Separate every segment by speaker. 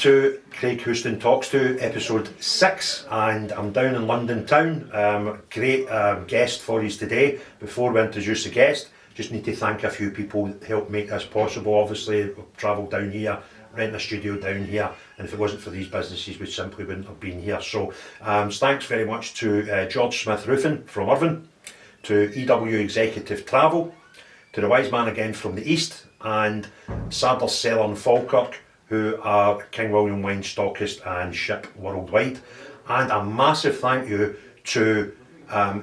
Speaker 1: to Craig Houston Talks To, episode 6, and I'm down in London town. Great guest for you today. Before we introduce the guest, just need to thank a few people that helped make this possible. Obviously, we've travelled down here, renting a studio down here, and if it wasn't for these businesses, we simply wouldn't have been here. So thanks very much to George Smith Roofing from Irvine, to EW Executive Travel, to the Wise Man Again from the East, and Sadler's Cellar in Falkirk, who are King William wine stockist and ship worldwide. And a massive thank you to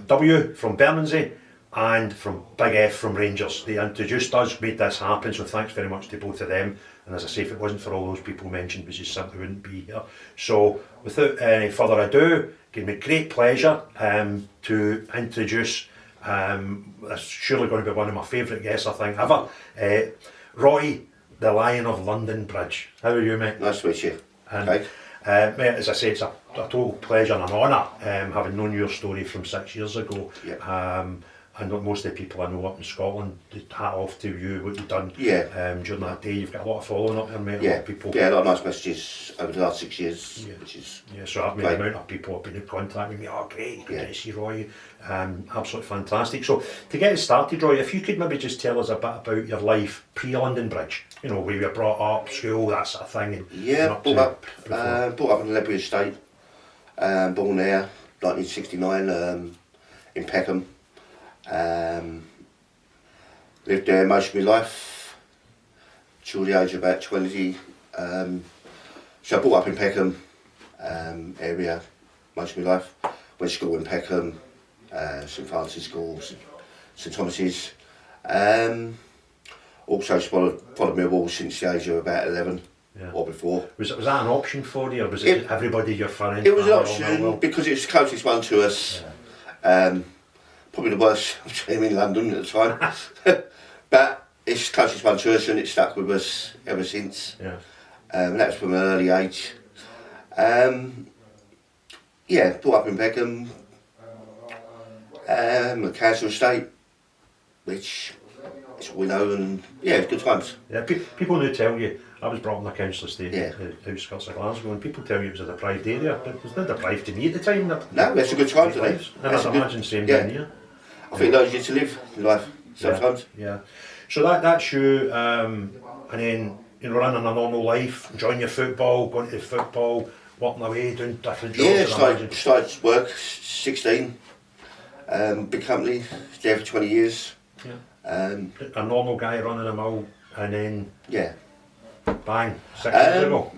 Speaker 1: W from Bermondsey and from Big F from Rangers. They introduced us, made this happen, so thanks very much to both of them. And as I say, if it wasn't for all those people mentioned, we just simply wouldn't be here. So without any further ado, it gives me great pleasure to introduce, that's surely going to be one of my favourite guests I think ever, Roy, the Lion of London Bridge. How are you, mate?
Speaker 2: Nice to meet you.
Speaker 1: And,
Speaker 2: Okay.
Speaker 1: mate, as I say, it's a total pleasure and an honour having known your story from 6 years ago.
Speaker 2: Yeah.
Speaker 1: And most of the people I know up in Scotland, hat off to you, what you've done during that day. You've got a lot of following up there, mate.
Speaker 2: Yeah.
Speaker 1: A lot of people.
Speaker 2: Yeah, a lot of nice messages over the last 6 years, which is
Speaker 1: So I've made the amount of people have been in contact with me. Oh, great, good to see Roy. Absolutely fantastic. So to get us started, Roy, if you could maybe just tell us a bit about your life pre-London Bridge. You know, where you were brought up, school, that sort of thing. And
Speaker 2: brought up in the Ledbury Estate. Born there, 1969, in Peckham. Lived there most of my life till the age of about 20. So I brought up in Peckham area most of my life. Went to school in Peckham, St Francis School, St Thomas's. Also followed Millwall since the age of about 11 or before.
Speaker 1: Was that an option for you, or was it everybody your friends?
Speaker 2: It was an option because it was the closest one to us. Probably the worst team in London at the time. But it's the closest one to us and it's stuck with us ever since. And that was from an early age. Brought up in Peckham, a council estate, which is we know, and it's good times.
Speaker 1: Yeah, people do tell you, I was brought up in a council estate in the outskirts of Glasgow, and people tell you it was a deprived area, but it was not deprived to me at the time.
Speaker 2: No, it's a good time to live.
Speaker 1: And I'd imagine same down here.
Speaker 2: I think it allows you to live life sometimes.
Speaker 1: Yeah. So that's you, and then running a normal life, enjoying your football, going to football, walking away, doing different jobs.
Speaker 2: Yeah, started work 16. Big company, there for 20 years.
Speaker 1: A normal guy running a mill, and then bang, 6 years ago.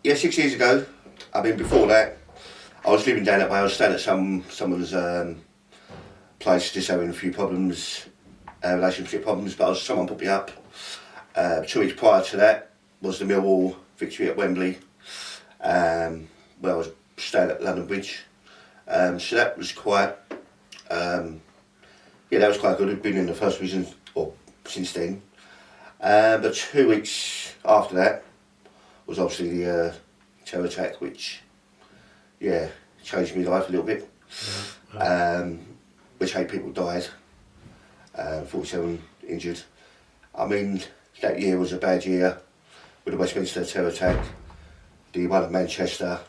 Speaker 2: Yeah, 6 years ago. I mean, before that, I was living down at Wales, staying at someone's place, just having a few problems, relationship problems, but someone put me up. 2 weeks prior to that was the Millwall victory at Wembley, where I was staying at London Bridge. So that was quite, that was quite good. I'd been in the first division since then. But 2 weeks after that was obviously the terror attack, which, changed my life a little bit. Which 8 people died, 47 injured. I mean, that year was a bad year with the Westminster terror attack, the one at Manchester,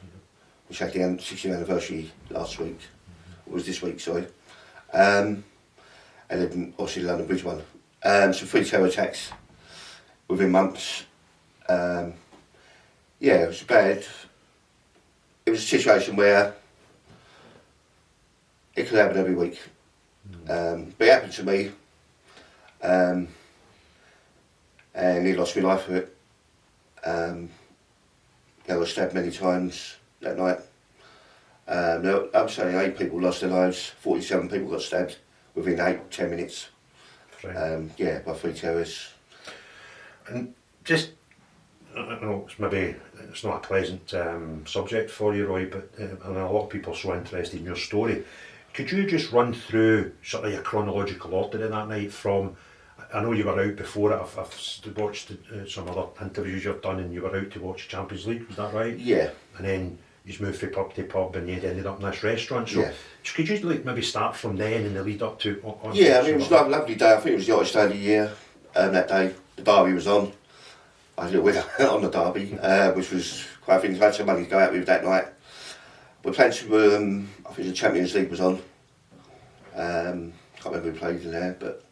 Speaker 2: which had the 60th anniversary last week, was this week, sorry. And then obviously the London Bridge one. So 3 terror attacks within months. It was bad. It was a situation where it could happen every week. But it happened to me, and he lost my life for it. I was stabbed many times that night. I'm saying 8 people lost their lives, 47 people got stabbed within 8-10 minutes. By 3 terrorists.
Speaker 1: And just, I know it's not a pleasant subject for you, Roy, but I know a lot of people are so interested in your story. Could you just run through sort of your chronological order of that night from, I know you were out before it, I've watched some other interviews you've done and you were out to watch Champions League, was that right?
Speaker 2: Yeah.
Speaker 1: And then you moved from pub to pub and you'd ended up in this restaurant, so could you maybe start from then and the lead up to...
Speaker 2: it was a lovely day. I think it was the hottest day of the year that day. The derby was on. I had a little win on the derby, which was quite a thing. I had some money to go out with that night. We played some, I think the Champions League was on. Can't remember who played in there, but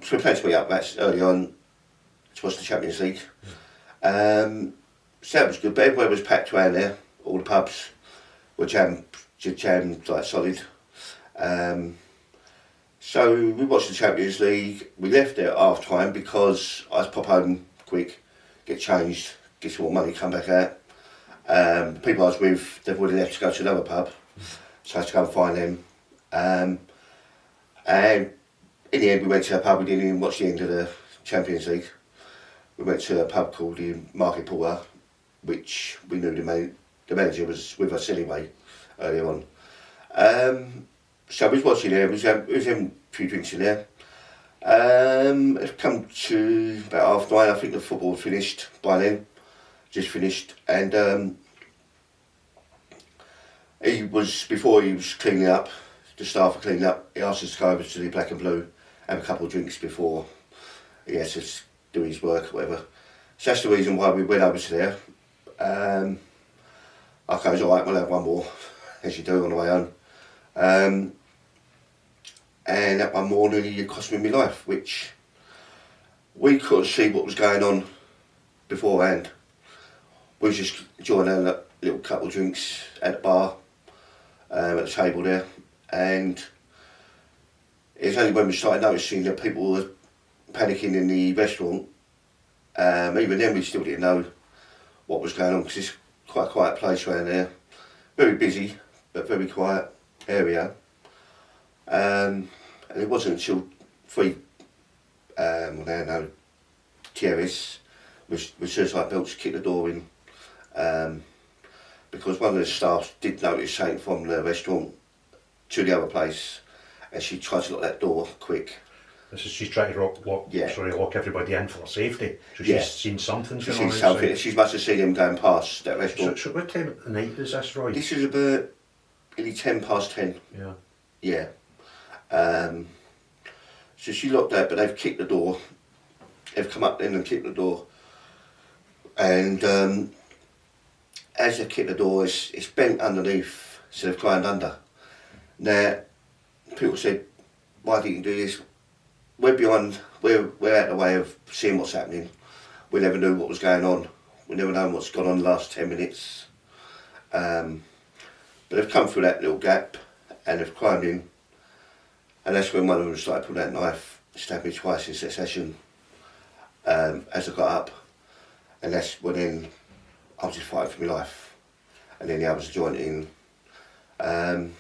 Speaker 2: so we played some up match early on to watch the Champions League. So that was good, but everywhere was packed around there. All the pubs were jammed like solid. So we watched the Champions League. We left there at half time because I had to pop home quick, get changed, get some more money, come back out. The people I was with, they've already left to go to another pub, so I had to go and find them. And in the end, we went to a pub. We didn't even watch the end of the Champions League. We went to a pub called the Market Porter, which we knew the manager was with us anyway earlier on. So we was watching there. We was having a few drinks in there. It's come to about 9:30. I think the football finished by then, just finished, and before he was cleaning up. The staff were cleaning up. He asked us to go over to the Black and Blue, have a couple of drinks before he had to do his work or whatever. So that's the reason why we went over to there. I goes, alright, we'll have one more, as you do on the way home. And that one more nearly cost me my life, which we couldn't see what was going on beforehand. We was just enjoying a little couple of drinks at the bar, at the table there. And it's only when we started noticing that people were panicking in the restaurant. Even then we still didn't know what was going on because it's quite a quiet place around there. Very busy, but very quiet area. And it wasn't until TRS with suicide belts kicked the door in, because one of the staff did notice something from the restaurant to the other place, and she tried to lock that door quick.
Speaker 1: She's trying to lock everybody in for safety. So she's seen something.
Speaker 2: She must have seen him going past that restaurant.
Speaker 1: So what time of the night is this, Roy?
Speaker 2: This is about nearly 10:10.
Speaker 1: Yeah.
Speaker 2: So she locked that, but they've kicked the door. They've come up then and kicked the door. And as they kicked the door, it's bent underneath, so they've climbed under. Now, people said, why didn't you do this? We're out of the way of seeing what's happening. We never knew what was going on. We never known what's gone on the last 10 minutes. But they've come through that little gap and they've climbed in. And that's when one of them started pulling that knife, stabbed me twice in succession as I got up. And that's when then I was just fighting for my life. And then the others joined in. And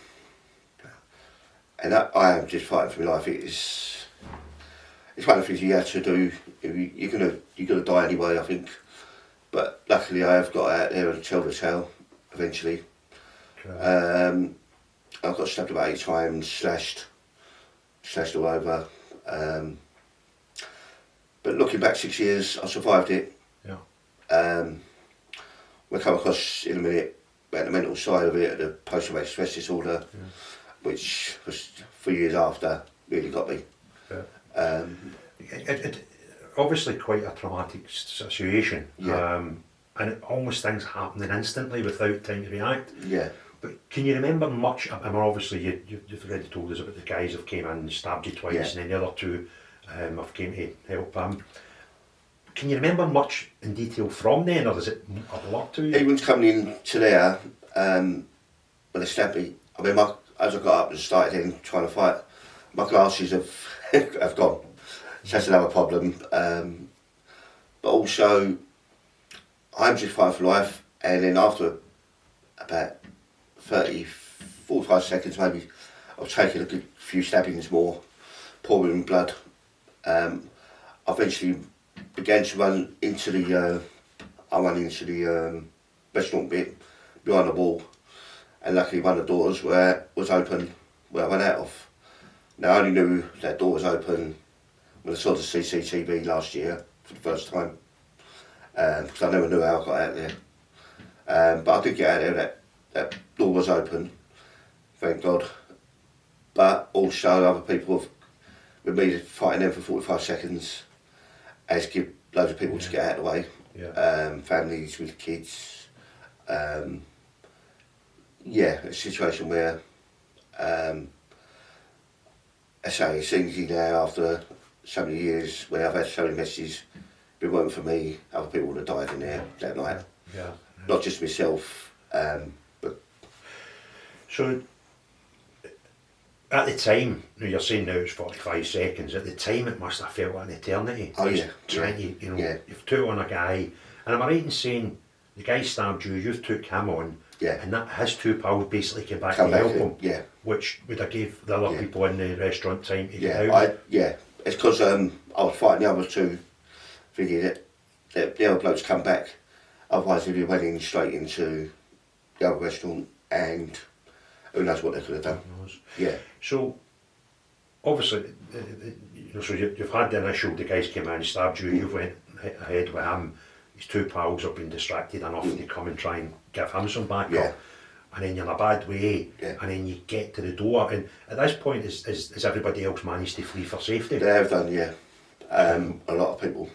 Speaker 2: I am just fighting for my life. It's one of the things you have to do. You're gonna die anyway, I think. But luckily, I have got out there and tell the tale eventually. Okay. I got stabbed about 8 times, slashed all over. But looking back 6 years, I survived it.
Speaker 1: Yeah.
Speaker 2: We'll come across in a minute about the mental side of it, the post-traumatic stress disorder. Yeah. Which was 3 years after really got me.
Speaker 1: Yeah. It obviously quite a traumatic situation.
Speaker 2: Yeah.
Speaker 1: And it almost things happening instantly without time to react.
Speaker 2: Yeah.
Speaker 1: But can you remember much? I mean, obviously you've already told us about the guys who came in and stabbed you twice, and then the other two have came to help him. Can you remember much in detail from then, or does it a lot to you?
Speaker 2: Everyone's coming in to there when they stabbed me. I mean, as I got up and started in trying to fight, my glasses have gone. So that's another problem. But also, I'm just fighting for life, and then after about 45 seconds maybe, I was taking a good few stabbings more, pouring blood. I eventually began to run into the restaurant bit behind the wall. And luckily one of the doors was open where I went out of. Now I only knew that door was open when I saw the CCTV last year for the first time, because I never knew how I got out there. But I did get out there, that door was open, thank God. But also other people have, with me fighting them for 45 seconds, has loads of people to get out of the way.
Speaker 1: Yeah.
Speaker 2: Families with kids. A situation where, I say, it's easy now after so many years when I've had so many messages. If it weren't for me, other people would have died in there that night.
Speaker 1: Yeah.
Speaker 2: Not just myself, but...
Speaker 1: So, at the time, you're saying now it's 45 seconds, at the time it must have felt like an eternity.
Speaker 2: Oh yeah.
Speaker 1: Trying to, you've took on a guy, and am I right in saying the guy stabbed you, you've took him on, and that his two pals basically came back to help him, which would have gave the other people in the restaurant time to get out?
Speaker 2: It's because I was fighting the other two, thinking that the other blokes come back, otherwise if you went in straight into the other restaurant, and who knows what they could have done. Yeah.
Speaker 1: So, obviously, so you've had the initial, the guys came in and stabbed you, you've went ahead with him, his two pals have been distracted enough to come and try and give him some backup, and then you're in a bad way, and then you get to the door, and at this point, is everybody else managed to flee for safety?
Speaker 2: They have done, a lot of people.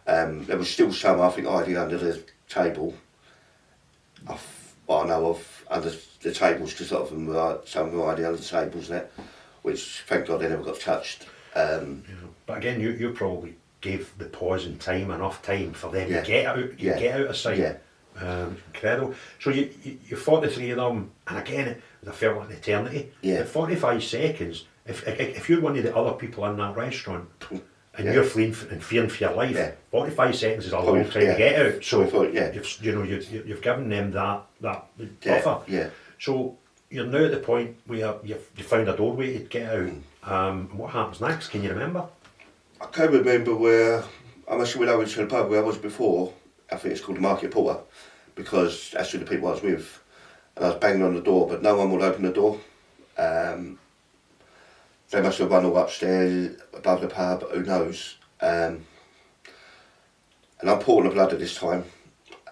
Speaker 2: There was still some, I think, hiding under the table, what I know of, under the tables, because a lot of them were, some of them were hiding under the tables and that, which thank God they never got touched.
Speaker 1: But again, you probably gave the pause and time enough time for them to get out of sight. Incredible. So you fought the three of them, and again it felt like an eternity. At 45 seconds, if you're one of the other people in that restaurant and you're fleeing and fearing for your life, 45 seconds is a long time to get out. So you've given them that buffer. So you're now at the point where you've found a doorway to get out. What happens next? Can you remember?
Speaker 2: I can't remember where. I must have went over to the pub where I was before. I think it's called the Market Porter, because that's who the people I was with. And I was banging on the door, but no one would open the door. They must have run all upstairs, above the pub, who knows. And I'm pouring the blood at this time.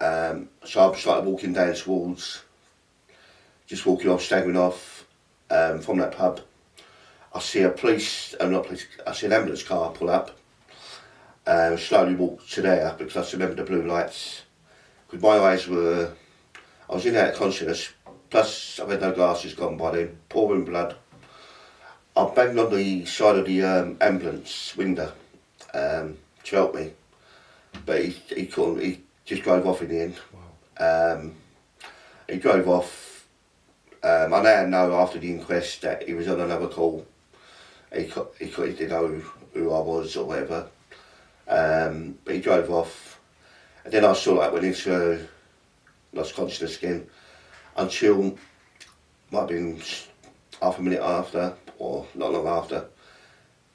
Speaker 2: So I started walking down towards, just walking off, staggering off from that pub. I see I see an ambulance car pull up. Slowly walk to there because I remember the blue lights. Because my eyes were, I was in and out of consciousness, plus I've had no glasses gone by then, pouring blood. I banged on the side of the ambulance window to help me, but he couldn't, he just drove off in the end.
Speaker 1: Wow.
Speaker 2: He drove off. I now know after the inquest that he was on another call. He didn't know who I was or whatever. But he drove off, and then I sort of went into lost consciousness again until might have been half a minute after, or not long after,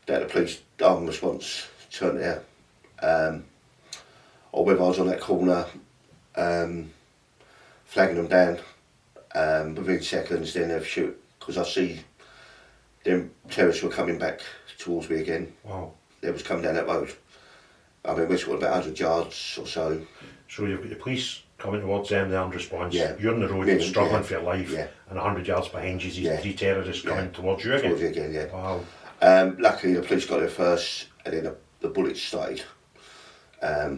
Speaker 2: that the police armed response turned there. Or whether I was on that corner flagging them down, within seconds then they'd shoot, because I see them terrorists were coming back towards me again.
Speaker 1: Wow.
Speaker 2: They was coming down that road. I mean, we're talking about 100 yards or so.
Speaker 1: So you've got the police coming towards them, the armed response, you're on the road struggling for your life, and 100 yards behind you, these three terrorists coming towards you again?
Speaker 2: Towards you again,
Speaker 1: Wow.
Speaker 2: Luckily the police got there first, and then the bullets started. I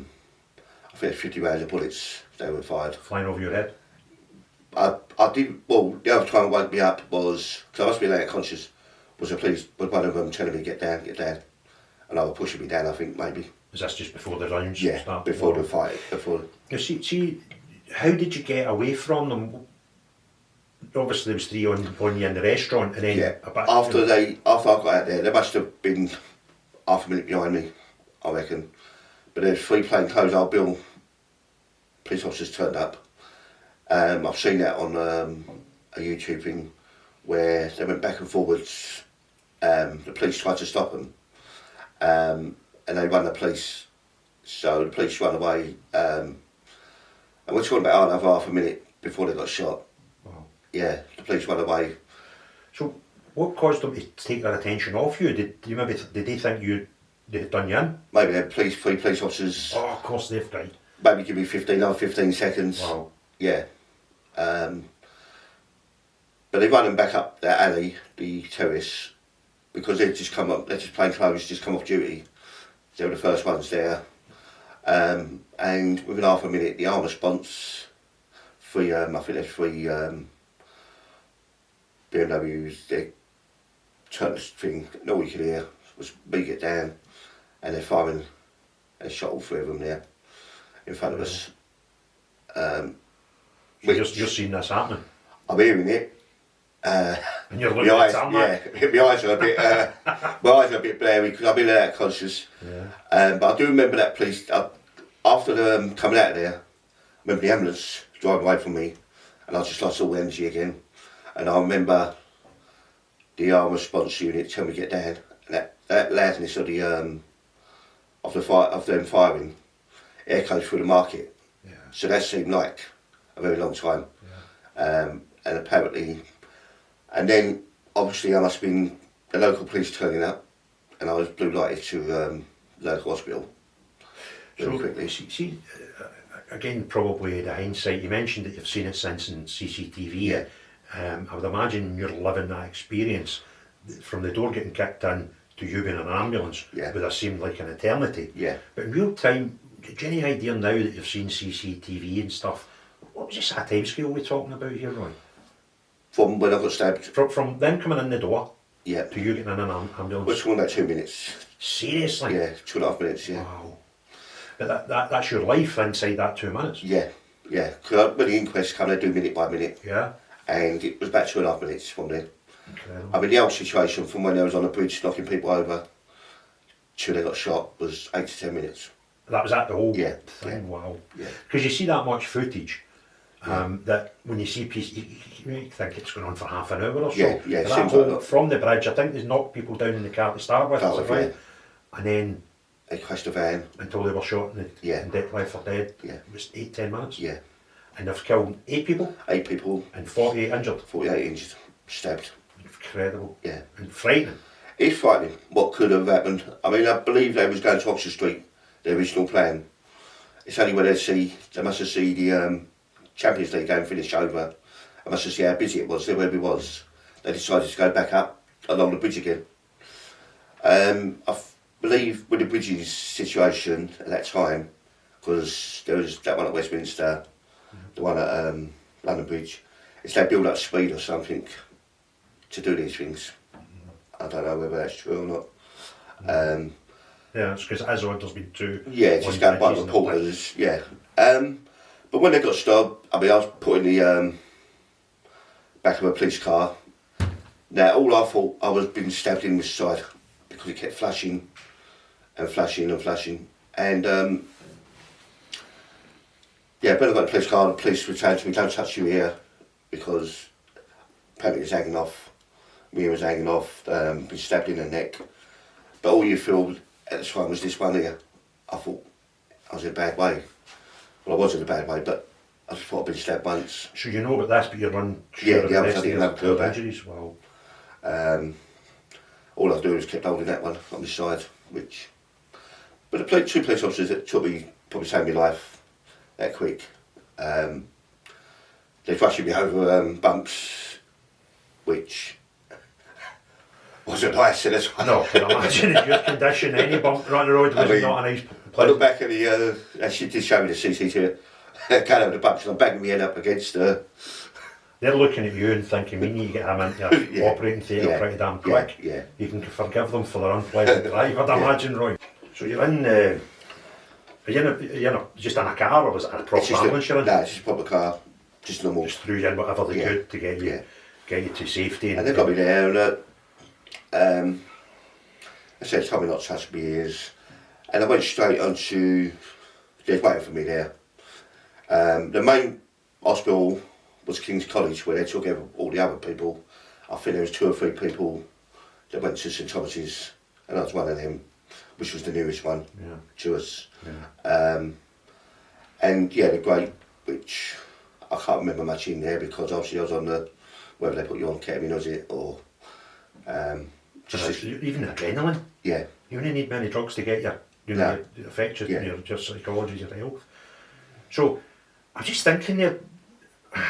Speaker 2: think 50 rounds of bullets they were fired.
Speaker 1: Flying over your head?
Speaker 2: I did, well, the other time it woke me up was, because I must be out of conscious, was one of them telling me get down, and I was pushing me down, I think, maybe.
Speaker 1: Is this just before the rounds start?
Speaker 2: Before the fight.
Speaker 1: You see, how did you get away from them? Obviously there was three on you in the restaurant, and then
Speaker 2: after I got out there, they must have been half a minute behind me, I reckon. But there's three plainclothes Bill police officers turned up. I've seen that on a YouTube thing where they went back and forwards. The police tried to stop them, and they run the police. So the police run away, and we're talking about another half a minute before they got shot.
Speaker 1: Wow.
Speaker 2: Yeah, the police run away.
Speaker 1: So what caused them to take their attention off you? Did they think they had done you in?
Speaker 2: Maybe they had three police officers.
Speaker 1: Oh, of course they've died.
Speaker 2: Maybe give me 15 seconds.
Speaker 1: Wow.
Speaker 2: Yeah. But they run them back up that alley, the terrace, because they're just plainclothes, just come off duty. They were the first ones there. And within half a minute, the arm response, I think there's three BMWs, they turned this thing, and all you could hear was me get down, and they're firing, and shot all three of them there in front of us.
Speaker 1: So you're seeing this happening?
Speaker 2: I'm hearing it.
Speaker 1: And you're looking at tarmac?
Speaker 2: Yeah, my eyes are a bit, blurry because I've been out of conscious.
Speaker 1: Yeah.
Speaker 2: But I do remember that police, after coming out of there, I remember the ambulance driving away from me, and I just lost all energy again. And I remember the arm response unit telling me to get down, and that loudness of them firing echoed through the market.
Speaker 1: Yeah.
Speaker 2: So that seemed like a very long time.
Speaker 1: Yeah.
Speaker 2: And apparently, and then obviously I must have been the local police turning up, and I was blue lighted to local hospital very quickly.
Speaker 1: See, again, probably the hindsight, you mentioned that you've seen it since in CCTV.
Speaker 2: Yeah.
Speaker 1: I would imagine you're living that experience from the door getting kicked in to you being in an ambulance.
Speaker 2: Yeah.
Speaker 1: Would have seemed like an eternity.
Speaker 2: Yeah.
Speaker 1: But in real time, do you have any idea now that you've seen CCTV and stuff, what was this a time scale we're talking about here, Roy?
Speaker 2: From when I got stabbed?
Speaker 1: From them coming in the door
Speaker 2: Yeah.
Speaker 1: to you getting in an ambulance?
Speaker 2: We're talking about 2 minutes.
Speaker 1: Seriously?
Speaker 2: Yeah, 2.5 minutes, yeah.
Speaker 1: Wow. But that's your life inside that 2 minutes?
Speaker 2: Yeah, yeah. Because when the inquest come, they do minute by minute.
Speaker 1: Yeah.
Speaker 2: And it was about 2.5 minutes from then.
Speaker 1: Incredible.
Speaker 2: I mean, the old situation from when they was on the bridge knocking people over till they got shot was 8 to 10 minutes.
Speaker 1: That was at the whole
Speaker 2: Yeah,
Speaker 1: thing?
Speaker 2: yeah.
Speaker 1: Wow.
Speaker 2: Yeah.
Speaker 1: Because you see that much footage, that when you see pieces, you think it's going on for half an hour or so.
Speaker 2: Yeah, yeah,
Speaker 1: But
Speaker 2: seems
Speaker 1: that
Speaker 2: like
Speaker 1: whole,
Speaker 2: that.
Speaker 1: from the bridge, I think they knocked people down in the car to start with, is that right? And then
Speaker 2: They crashed a van.
Speaker 1: until they were shot and,
Speaker 2: Yeah.
Speaker 1: and left for dead.
Speaker 2: Yeah.
Speaker 1: It was 8-10 minutes.
Speaker 2: Yeah.
Speaker 1: And they've killed 8 people
Speaker 2: 8 people,
Speaker 1: and 48 injured.
Speaker 2: 48 injured, stabbed.
Speaker 1: Incredible.
Speaker 2: Yeah.
Speaker 1: And frightening.
Speaker 2: It's frightening what could have happened. I mean, I believe they was going to Oxford Street, the original plan. It's only when they must have seen the Champions League game finish over. I must have seen how busy it was, where we was. They decided to go back up along the bridge again. I believe with the bridges situation at that time, because there was that one at Westminster, the one at London Bridge, it's they build up speed or something to do these things. I don't know whether that's true or not.
Speaker 1: Yeah, it's because as there's been 2.
Speaker 2: Yeah, it's just going by reporters, yeah. But when they got stopped, I mean, I was put in the back of a police car. Now, all I thought I was being stabbed in the side because it kept flashing and flashing and flashing. And yeah, when I got in the police car, the police were saying to me, "Don't touch your ear," because apparently it was hanging off. My ear was hanging off, been stabbed in the neck. But all you feel at the time was this one here. I thought I was in a bad way. Well, I was in a bad way, but I just thought I'd been stabbed once.
Speaker 1: So you know about this, but you're unsure
Speaker 2: Yeah,
Speaker 1: of
Speaker 2: the
Speaker 1: the
Speaker 2: others I didn't have a clue about.
Speaker 1: injuries. Wow.
Speaker 2: All I was doing was kept holding that one on my side, which... But the 2 police officers that took me, probably saved my life that quick. They rushing me over bumps, which wasn't nice at this one.
Speaker 1: No, I can imagine in your condition, any bump right on the road was not a nice place.
Speaker 2: I look back at the, she did show me the CCTV, kind of the bumps, and I'm banging my head up against her.
Speaker 1: They're looking at you and thinking, we need to get him into
Speaker 2: Yeah.
Speaker 1: operating theatre pretty damn quick.
Speaker 2: Yeah.
Speaker 1: You can forgive them for their unpleasant drive, I'd imagine, Roy. So you're in, are you in just in a car, or was it a proper ambulance you're in?
Speaker 2: No, it's just a proper car, just normal.
Speaker 1: Just threw you in whatever they
Speaker 2: Yeah.
Speaker 1: could to get you to safety.
Speaker 2: And they got me there, and I said, "Tell me not to touch my ears," and I went straight onto. They was waiting for me there. The main hospital was King's College, where they took all the other people. I think there was 2 or 3 people that went to St Thomas's, and I was one of them, which was the nearest one to us.
Speaker 1: Yeah.
Speaker 2: And yeah, they're great, which I can't remember much in there because obviously I was on the, whether they put you on ketamine, was it, or
Speaker 1: Even adrenaline.
Speaker 2: Yeah.
Speaker 1: You don't need many drugs to get you know, it affects your psychology, your health. So, I'm just thinking there,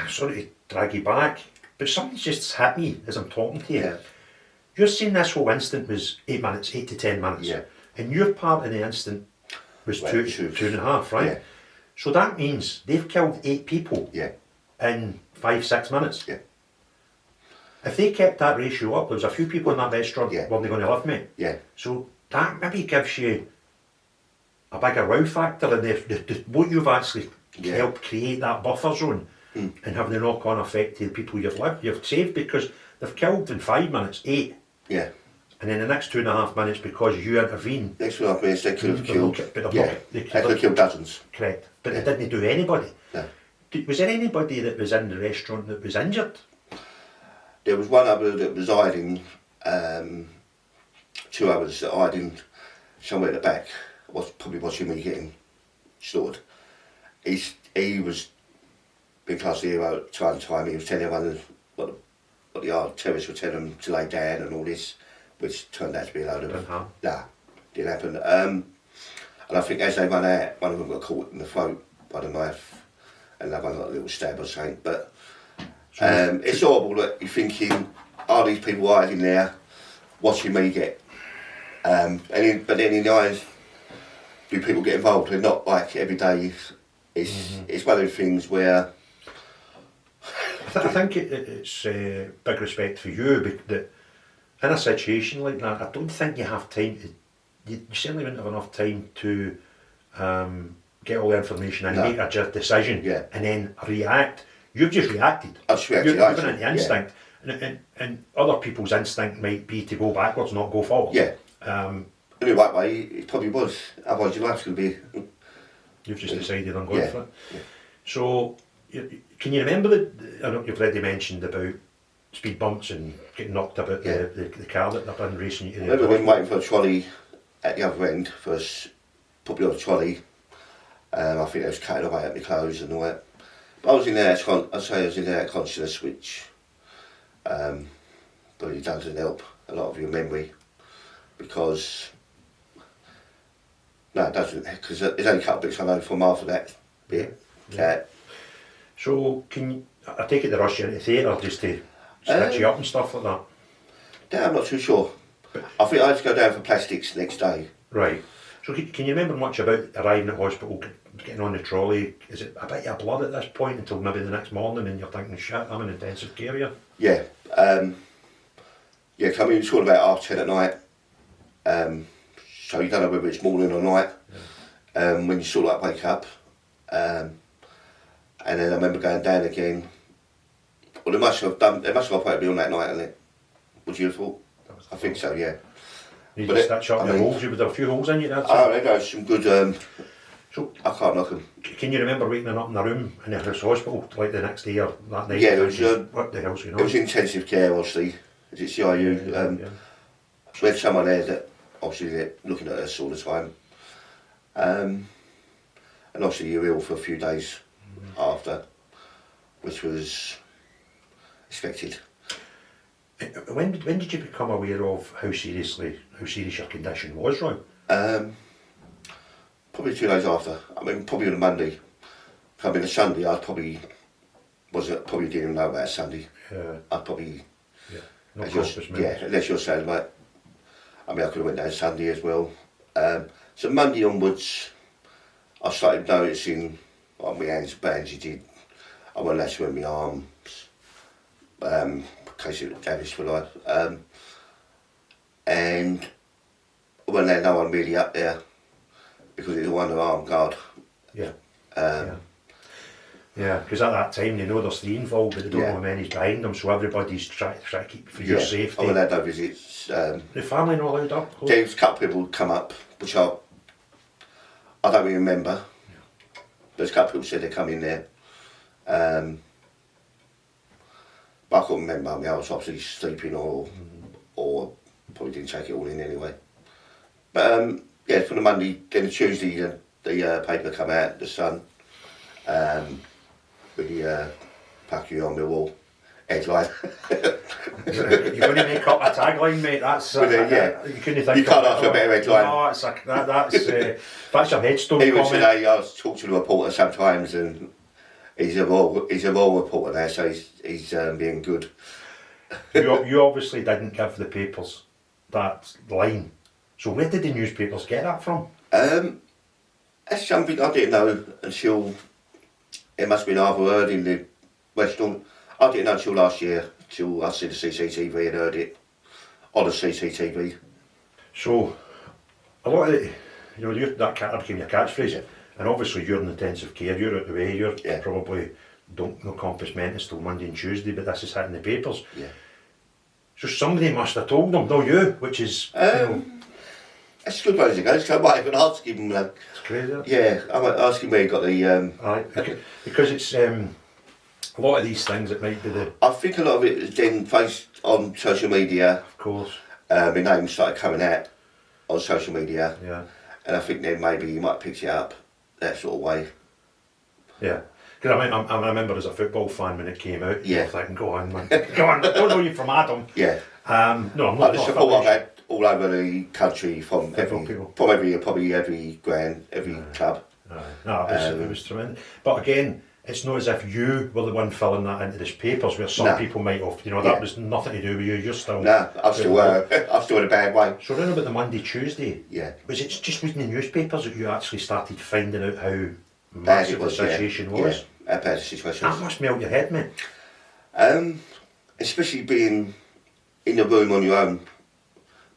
Speaker 1: sorry to drag you back, but something's just hit me as I'm talking to you.
Speaker 2: Yeah.
Speaker 1: You're saying this whole instant was 8 minutes, 8 to 10 minutes.
Speaker 2: Yeah.
Speaker 1: And your part in the instant was
Speaker 2: Right,
Speaker 1: two and a half, right?
Speaker 2: Yeah.
Speaker 1: So that means they've killed 8 people
Speaker 2: Yeah.
Speaker 1: in 5-6 minutes.
Speaker 2: Yeah.
Speaker 1: If they kept that ratio up, there was a few people in that restaurant
Speaker 2: Yeah.
Speaker 1: weren't going to live, mate.
Speaker 2: Yeah.
Speaker 1: So that maybe gives you a bigger wow factor in what you've actually helped create that buffer zone and having the knock-on effect to the people you've saved, because they've killed in 5 minutes 8.
Speaker 2: Yeah.
Speaker 1: And then the next 2.5 minutes, because you intervene.
Speaker 2: Next 2.5 minutes, they could have killed. They could
Speaker 1: have
Speaker 2: killed dozens.
Speaker 1: Correct, but they didn't do anybody.
Speaker 2: No.
Speaker 1: Was there anybody that was in the restaurant that was injured?
Speaker 2: There was one other that was hiding, 2 others that hiding somewhere at the back, was probably watching me getting slaughtered. He was being classed a hero at time to time. He was telling everyone what the terrorists were telling them to lay down and all this, which turned out to be a load of... Nah, didn't happen. And I think as they run out, one of them got caught in the throat by the knife, and another one got a little stab or something. But it's horrible that you're thinking, are these people hiding there, watching me get... but then in the eyes, do people get involved? They're not like every day. It's one of those things where...
Speaker 1: I think it's big respect for you that in a situation like that, I don't think you have time to... You certainly wouldn't have enough time to get all the information and make a decision and then react. You've just reacted.
Speaker 2: I've just reacted.
Speaker 1: You've been into instinct. And other people's instinct might be to go backwards, not go forward.
Speaker 2: Yeah. In the right way, it probably was. Otherwise your life's going to be...
Speaker 1: You've just decided on going for it.
Speaker 2: Yeah.
Speaker 1: So, can you remember I know you've already mentioned about speed bumps and getting knocked about the car that they've been racing you to.
Speaker 2: I remember when waiting for a trolley at the other end for us, put me on a trolley. I think they was cutting away at my clothes and all that. But I was in there, I'd say I was in there consciousness, which probably doesn't help a lot of your memory, because no, it doesn't, because there's only a couple of bits I know from after that bit.
Speaker 1: So I take it they rush you into theatre just to stitch you up and stuff like that?
Speaker 2: Yeah, I'm not too sure. I think I had to go down for plastics the next day.
Speaker 1: Right. So can you remember much about arriving at hospital, getting on the trolley? Is it a bit of blood at this point until maybe the next morning and you're thinking, shit, I'm in intensive care here?
Speaker 2: Yeah. Coming in sort of about 10:30 at night. So you don't know whether it's morning or night. When you sort of like wake up. And then I remember going down again. Well, they must have operated me on that night, hasn't it? Would you have thought? I think so, yeah.
Speaker 1: You just start shutting your holes. You would have a few holes in you.
Speaker 2: There's some good.
Speaker 1: So
Speaker 2: I can't knock them.
Speaker 1: Can you remember waking up in a room in the hospital like the next day or that night?
Speaker 2: Yeah, it was.
Speaker 1: What the hell's going on?
Speaker 2: It was intensive care, obviously. Is it CIU? So we had someone there that obviously they're looking at us all the time. And obviously you're ill for a few days after, which was expected.
Speaker 1: When did you become aware of how serious your condition was, Roy?
Speaker 2: Probably 2 days after. I mean, probably on a Monday. Coming a Sunday, I probably didn't even know about a Sunday. I'd probably unless you're saying about. I mean, I could have went down Sunday as well. So Monday onwards, I started noticing on my hands bandaged. I went less with my arms. In case it was damaged for life. And when there's no one really up there, because it's a one-arm guard.
Speaker 1: Because at that time they know there's 3 involved, but they don't know how many's behind them, so everybody's trying to keep for your safety.
Speaker 2: I went had no visits.
Speaker 1: The family not allowed up?
Speaker 2: There was a couple of people come up, which I don't really remember. There's a couple of people said they come in there. But I couldn't remember. I mean, I was obviously sleeping or probably didn't take it all in anyway. But for the Monday, then the Tuesday, the paper come out, the Sun, with the Patriot on Millwall headline.
Speaker 1: You're going to make up a tagline, mate. That's you couldn't think.
Speaker 2: You can't ask for a better headline.
Speaker 1: No, it's like that's your headstone.
Speaker 2: He was today. I was talking to the reporter sometimes, and he's a raw reporter now, so he's being good.
Speaker 1: You obviously didn't give the papers that line. So where did the newspapers get that from?
Speaker 2: That's something I didn't know until it must have been either heard in the restaurant. I didn't know until last year, till I see the CCTV and heard it on the CCTV.
Speaker 1: So, a lot of it, that became your catchphrase, and obviously you're in intensive care, you're out the way, you're probably don't know compass mentis till Monday and Tuesday, but this is hitting the papers.
Speaker 2: Yeah.
Speaker 1: So somebody must have told them, not you, which is,
Speaker 2: It's a good way to go, so I might even ask him.
Speaker 1: It's crazy.
Speaker 2: Yeah, I might ask him where he got the...
Speaker 1: because it's a lot of these things, it might be the...
Speaker 2: I think a lot of it is then faced on social media.
Speaker 1: Of course.
Speaker 2: My name started coming out on social media.
Speaker 1: Yeah.
Speaker 2: And I think then maybe you might pick it up that sort of way.
Speaker 1: Yeah. Because I remember as a football fan when it came out, you were thinking, go on man, go on, I don't know you from Adam.
Speaker 2: Yeah.
Speaker 1: No, I'm not.
Speaker 2: The support I've had all over the country from probably every ground, every club.
Speaker 1: No, it was tremendous. But again, it's not as if you were the one filling that into these papers, where some people might have, that was nothing to do with you, you're still...
Speaker 2: No, I'm still in a bad way.
Speaker 1: So around about the Monday, Tuesday,
Speaker 2: yeah,
Speaker 1: was it just reading the newspapers that you actually started finding out how massive the situation was?
Speaker 2: Yeah, how bad the situation was.
Speaker 1: That must melt your head, mate.
Speaker 2: Especially being in the room on your own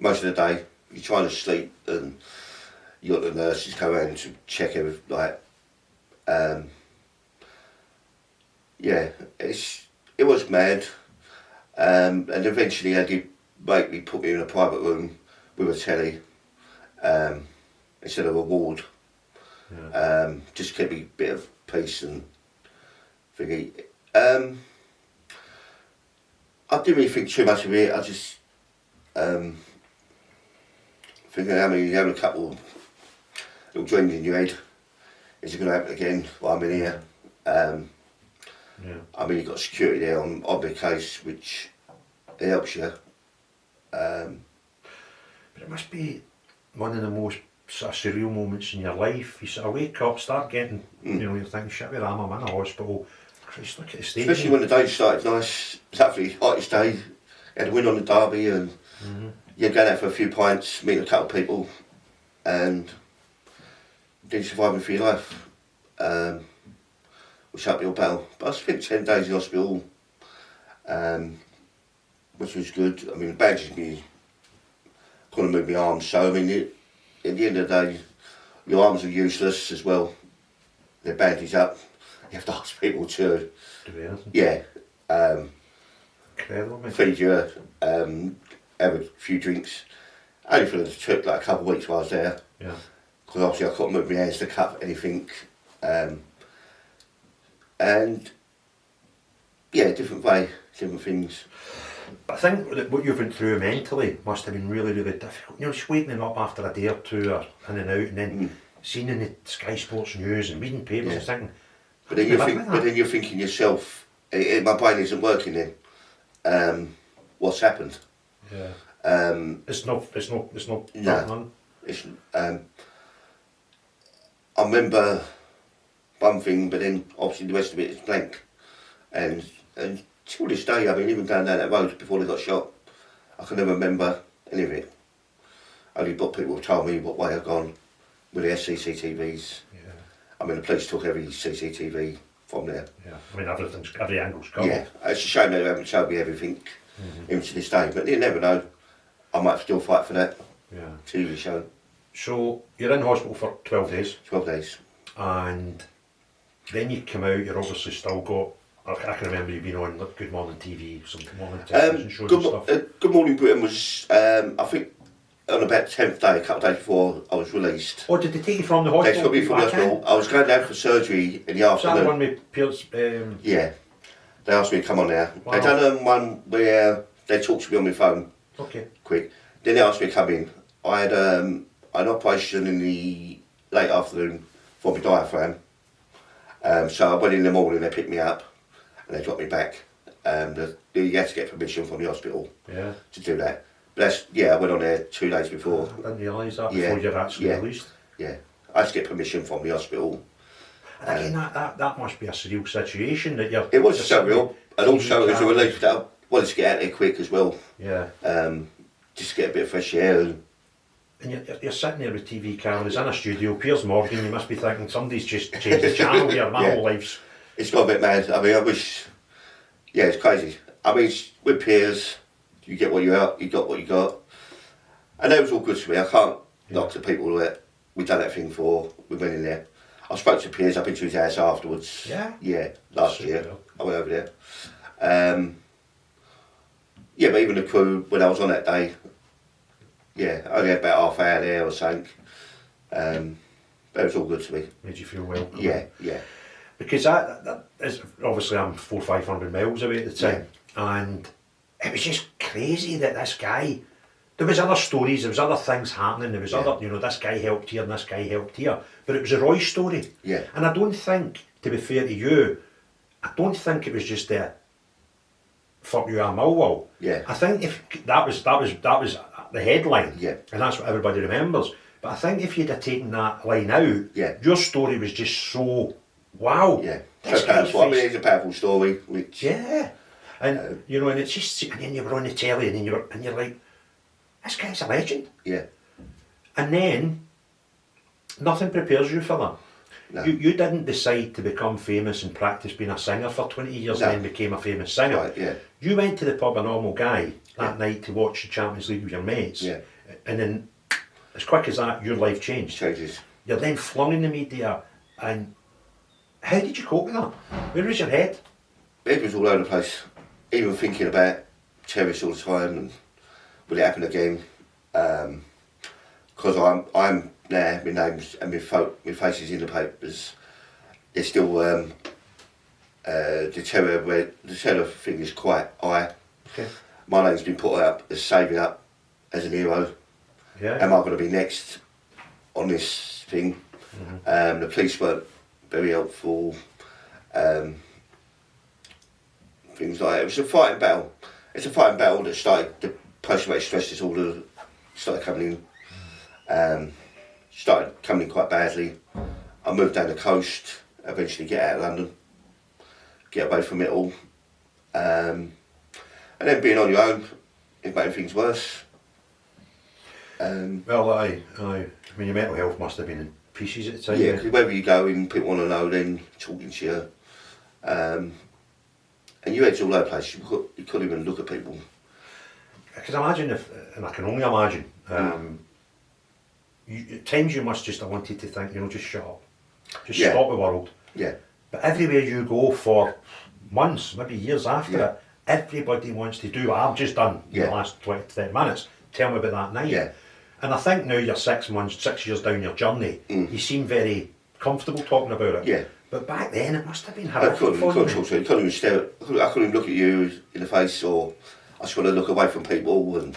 Speaker 2: most of the day. You're trying to sleep and you got the nurses come around to check everything, yeah, it was mad, and eventually they did put me in a private room with a telly instead of a ward, just to give me a bit of peace and thingy. I didn't really think too much of it. I just thinking having a couple of little dreams in your head. Is it going to happen again while I'm in here? I mean, you've got security there on the case, which it helps you.
Speaker 1: But it must be one of the most sort of surreal moments in your life. You sort of wake up, start getting, you're thinking, shit, where am I? I'm in a hospital. Christ, look at the stage.
Speaker 2: Especially when the day started nice. It's actually the hottest day. You had a win on the derby and you're going out for a few pints, meeting a couple of people, and then surviving for your life. Which helped me all battle. But I spent 10 days in hospital, which was good. I mean, the bandaged me, couldn't move my arms, so I mean, at the end of the day, your arms are useless as well. They're bandaged up. You have to ask people to
Speaker 1: do anything.
Speaker 2: Yeah.
Speaker 1: Incredible, mate.
Speaker 2: Feed you, have a few drinks. Only for it took like a couple of weeks while I was there.
Speaker 1: Yeah.
Speaker 2: Because obviously I couldn't move my hands to cut anything. And yeah, different things.
Speaker 1: But I think that what you've been through mentally must have been really, really difficult. Just waking up after a day or two or in and out, and then seeing in the Sky Sports news and reading papers and thinking.
Speaker 2: But then you're thinking yourself, my brain isn't working then. What's happened?
Speaker 1: Yeah. It's not.
Speaker 2: No. I remember one thing, but then obviously the rest of it is blank. And till this day, I mean, even going down that road before they got shot, I can never remember any of it. Only but people have told me what way I've gone with their CCTVs.
Speaker 1: Yeah.
Speaker 2: I mean, the police took every CCTV from there.
Speaker 1: Yeah. I mean, every angle's covered.
Speaker 2: Yeah. It's a shame they haven't showed me everything even to this day, but you never know. I might still fight for that TV show.
Speaker 1: So, you're in hospital for 12 days.
Speaker 2: 12 days.
Speaker 1: And then you come out, you're obviously still got, I can remember you being on like, Good Morning TV, some morning television shows and stuff.
Speaker 2: Good Morning Britain was, I think, on about the 10th day, a couple of days before I was released.
Speaker 1: Oh, did they take you from the hospital?
Speaker 2: They took me from the hospital. I was going down for surgery in the afternoon.
Speaker 1: Was that the one with Pierce?
Speaker 2: Yeah. They asked me to come on there.
Speaker 1: Wow.
Speaker 2: They done one where they talked to me on my phone.
Speaker 1: Okay.
Speaker 2: Quick. Then they asked me to come in. I had an operation in the late afternoon for my diaphragm. So I went in the morning, they picked me up and they dropped me back. You had to get permission from the hospital to do that. But I went on there 2 days before.
Speaker 1: I didn't realise that before you're actually released.
Speaker 2: Yeah, I had to get permission from the hospital.
Speaker 1: And again, that must be a surreal situation that you're...
Speaker 2: It was surreal, and also it was a relief that I wanted to get out there quick as well.
Speaker 1: Yeah.
Speaker 2: Just to get a bit of fresh air and
Speaker 1: and you're sitting there with TV cameras in a studio, Piers Morgan, you must be thinking, somebody's just changed the channel here, my whole life's...
Speaker 2: It's got a bit mad. I mean, I wish... Yeah, it's crazy. I mean, with Piers, you get what you got what you got. And that was all good to me. I can't knock the people that we done that thing for, we went in there. I spoke to Piers, I've been to his house afterwards.
Speaker 1: Yeah?
Speaker 2: Yeah, last year. I went over there. Yeah, but even the crew, when I was on that day, yeah, I only had about half hour there or something. That was all good to me.
Speaker 1: Made you feel welcome.
Speaker 2: Yeah, yeah.
Speaker 1: Because that is, obviously I'm 400 or 500 miles away at the time, and it was just crazy that this guy, there was other stories, there was other things happening, there was other, you know, this guy helped here and this guy helped here, but it was a Roy story.
Speaker 2: Yeah.
Speaker 1: And I don't think, to be fair to you, I don't think it was just the fuck you, I'm Millwall.
Speaker 2: Yeah.
Speaker 1: I think if that was the headline,
Speaker 2: yeah,
Speaker 1: and that's what everybody remembers. But I think if you'd have taken that line out,
Speaker 2: yeah,
Speaker 1: your story was just so wow.
Speaker 2: Yeah. So powerful. I mean, it's a powerful story, which
Speaker 1: and you know, and it's just, and then you were on the telly, and then you're like, this guy's a legend.
Speaker 2: Yeah.
Speaker 1: And then nothing prepares you for that.
Speaker 2: No.
Speaker 1: You didn't decide to become famous and practice being a singer for 20 years and then became a famous singer.
Speaker 2: Right, yeah.
Speaker 1: You went to the pub a normal guy that night to watch the Champions League with your mates.
Speaker 2: Yeah.
Speaker 1: And then, as quick as that, your life changed.
Speaker 2: Changes.
Speaker 1: You're then flung in the media, and how did you cope with that? Where was your head?
Speaker 2: It was all over the place. Even thinking about terrorists all the time and will it happen again? Because I'm now, my name's and my face is in the papers. There's still the terror thing is quite high.
Speaker 1: Okay.
Speaker 2: My name's been put up as saving up as an hero.
Speaker 1: Yeah.
Speaker 2: Am I going to be next on this thing? Mm-hmm. The police weren't very helpful. Things like that. It was a fighting battle. It's a fighting battle that started, the post-traumatic stress disorder started coming in. Started coming in quite badly. I moved down the coast, eventually get out of London, get away from it all. And then being on your own, it made things worse.
Speaker 1: Well, I mean, your mental health must have been in pieces at the time.
Speaker 2: Yeah, because wherever you go and people want to know, then talking to you. And your head's all over the place, you couldn't even look at people.
Speaker 1: I can imagine and I can only imagine, at times you must just have wanted to think, you know, just shut up. Just stop the world.
Speaker 2: Yeah.
Speaker 1: But everywhere you go for months, maybe years after it, everybody wants to do what I've just done in the last 20 to 30 minutes. Tell me about that night.
Speaker 2: Yeah.
Speaker 1: And I think now you're 6 years down your journey, you seem very comfortable talking about it.
Speaker 2: Yeah.
Speaker 1: But back then it must have been
Speaker 2: I
Speaker 1: horrific
Speaker 2: couldn't
Speaker 1: for
Speaker 2: talk
Speaker 1: you.
Speaker 2: to you. You couldn't even stare. I couldn't even look at you in the face, or I just want to look away from people and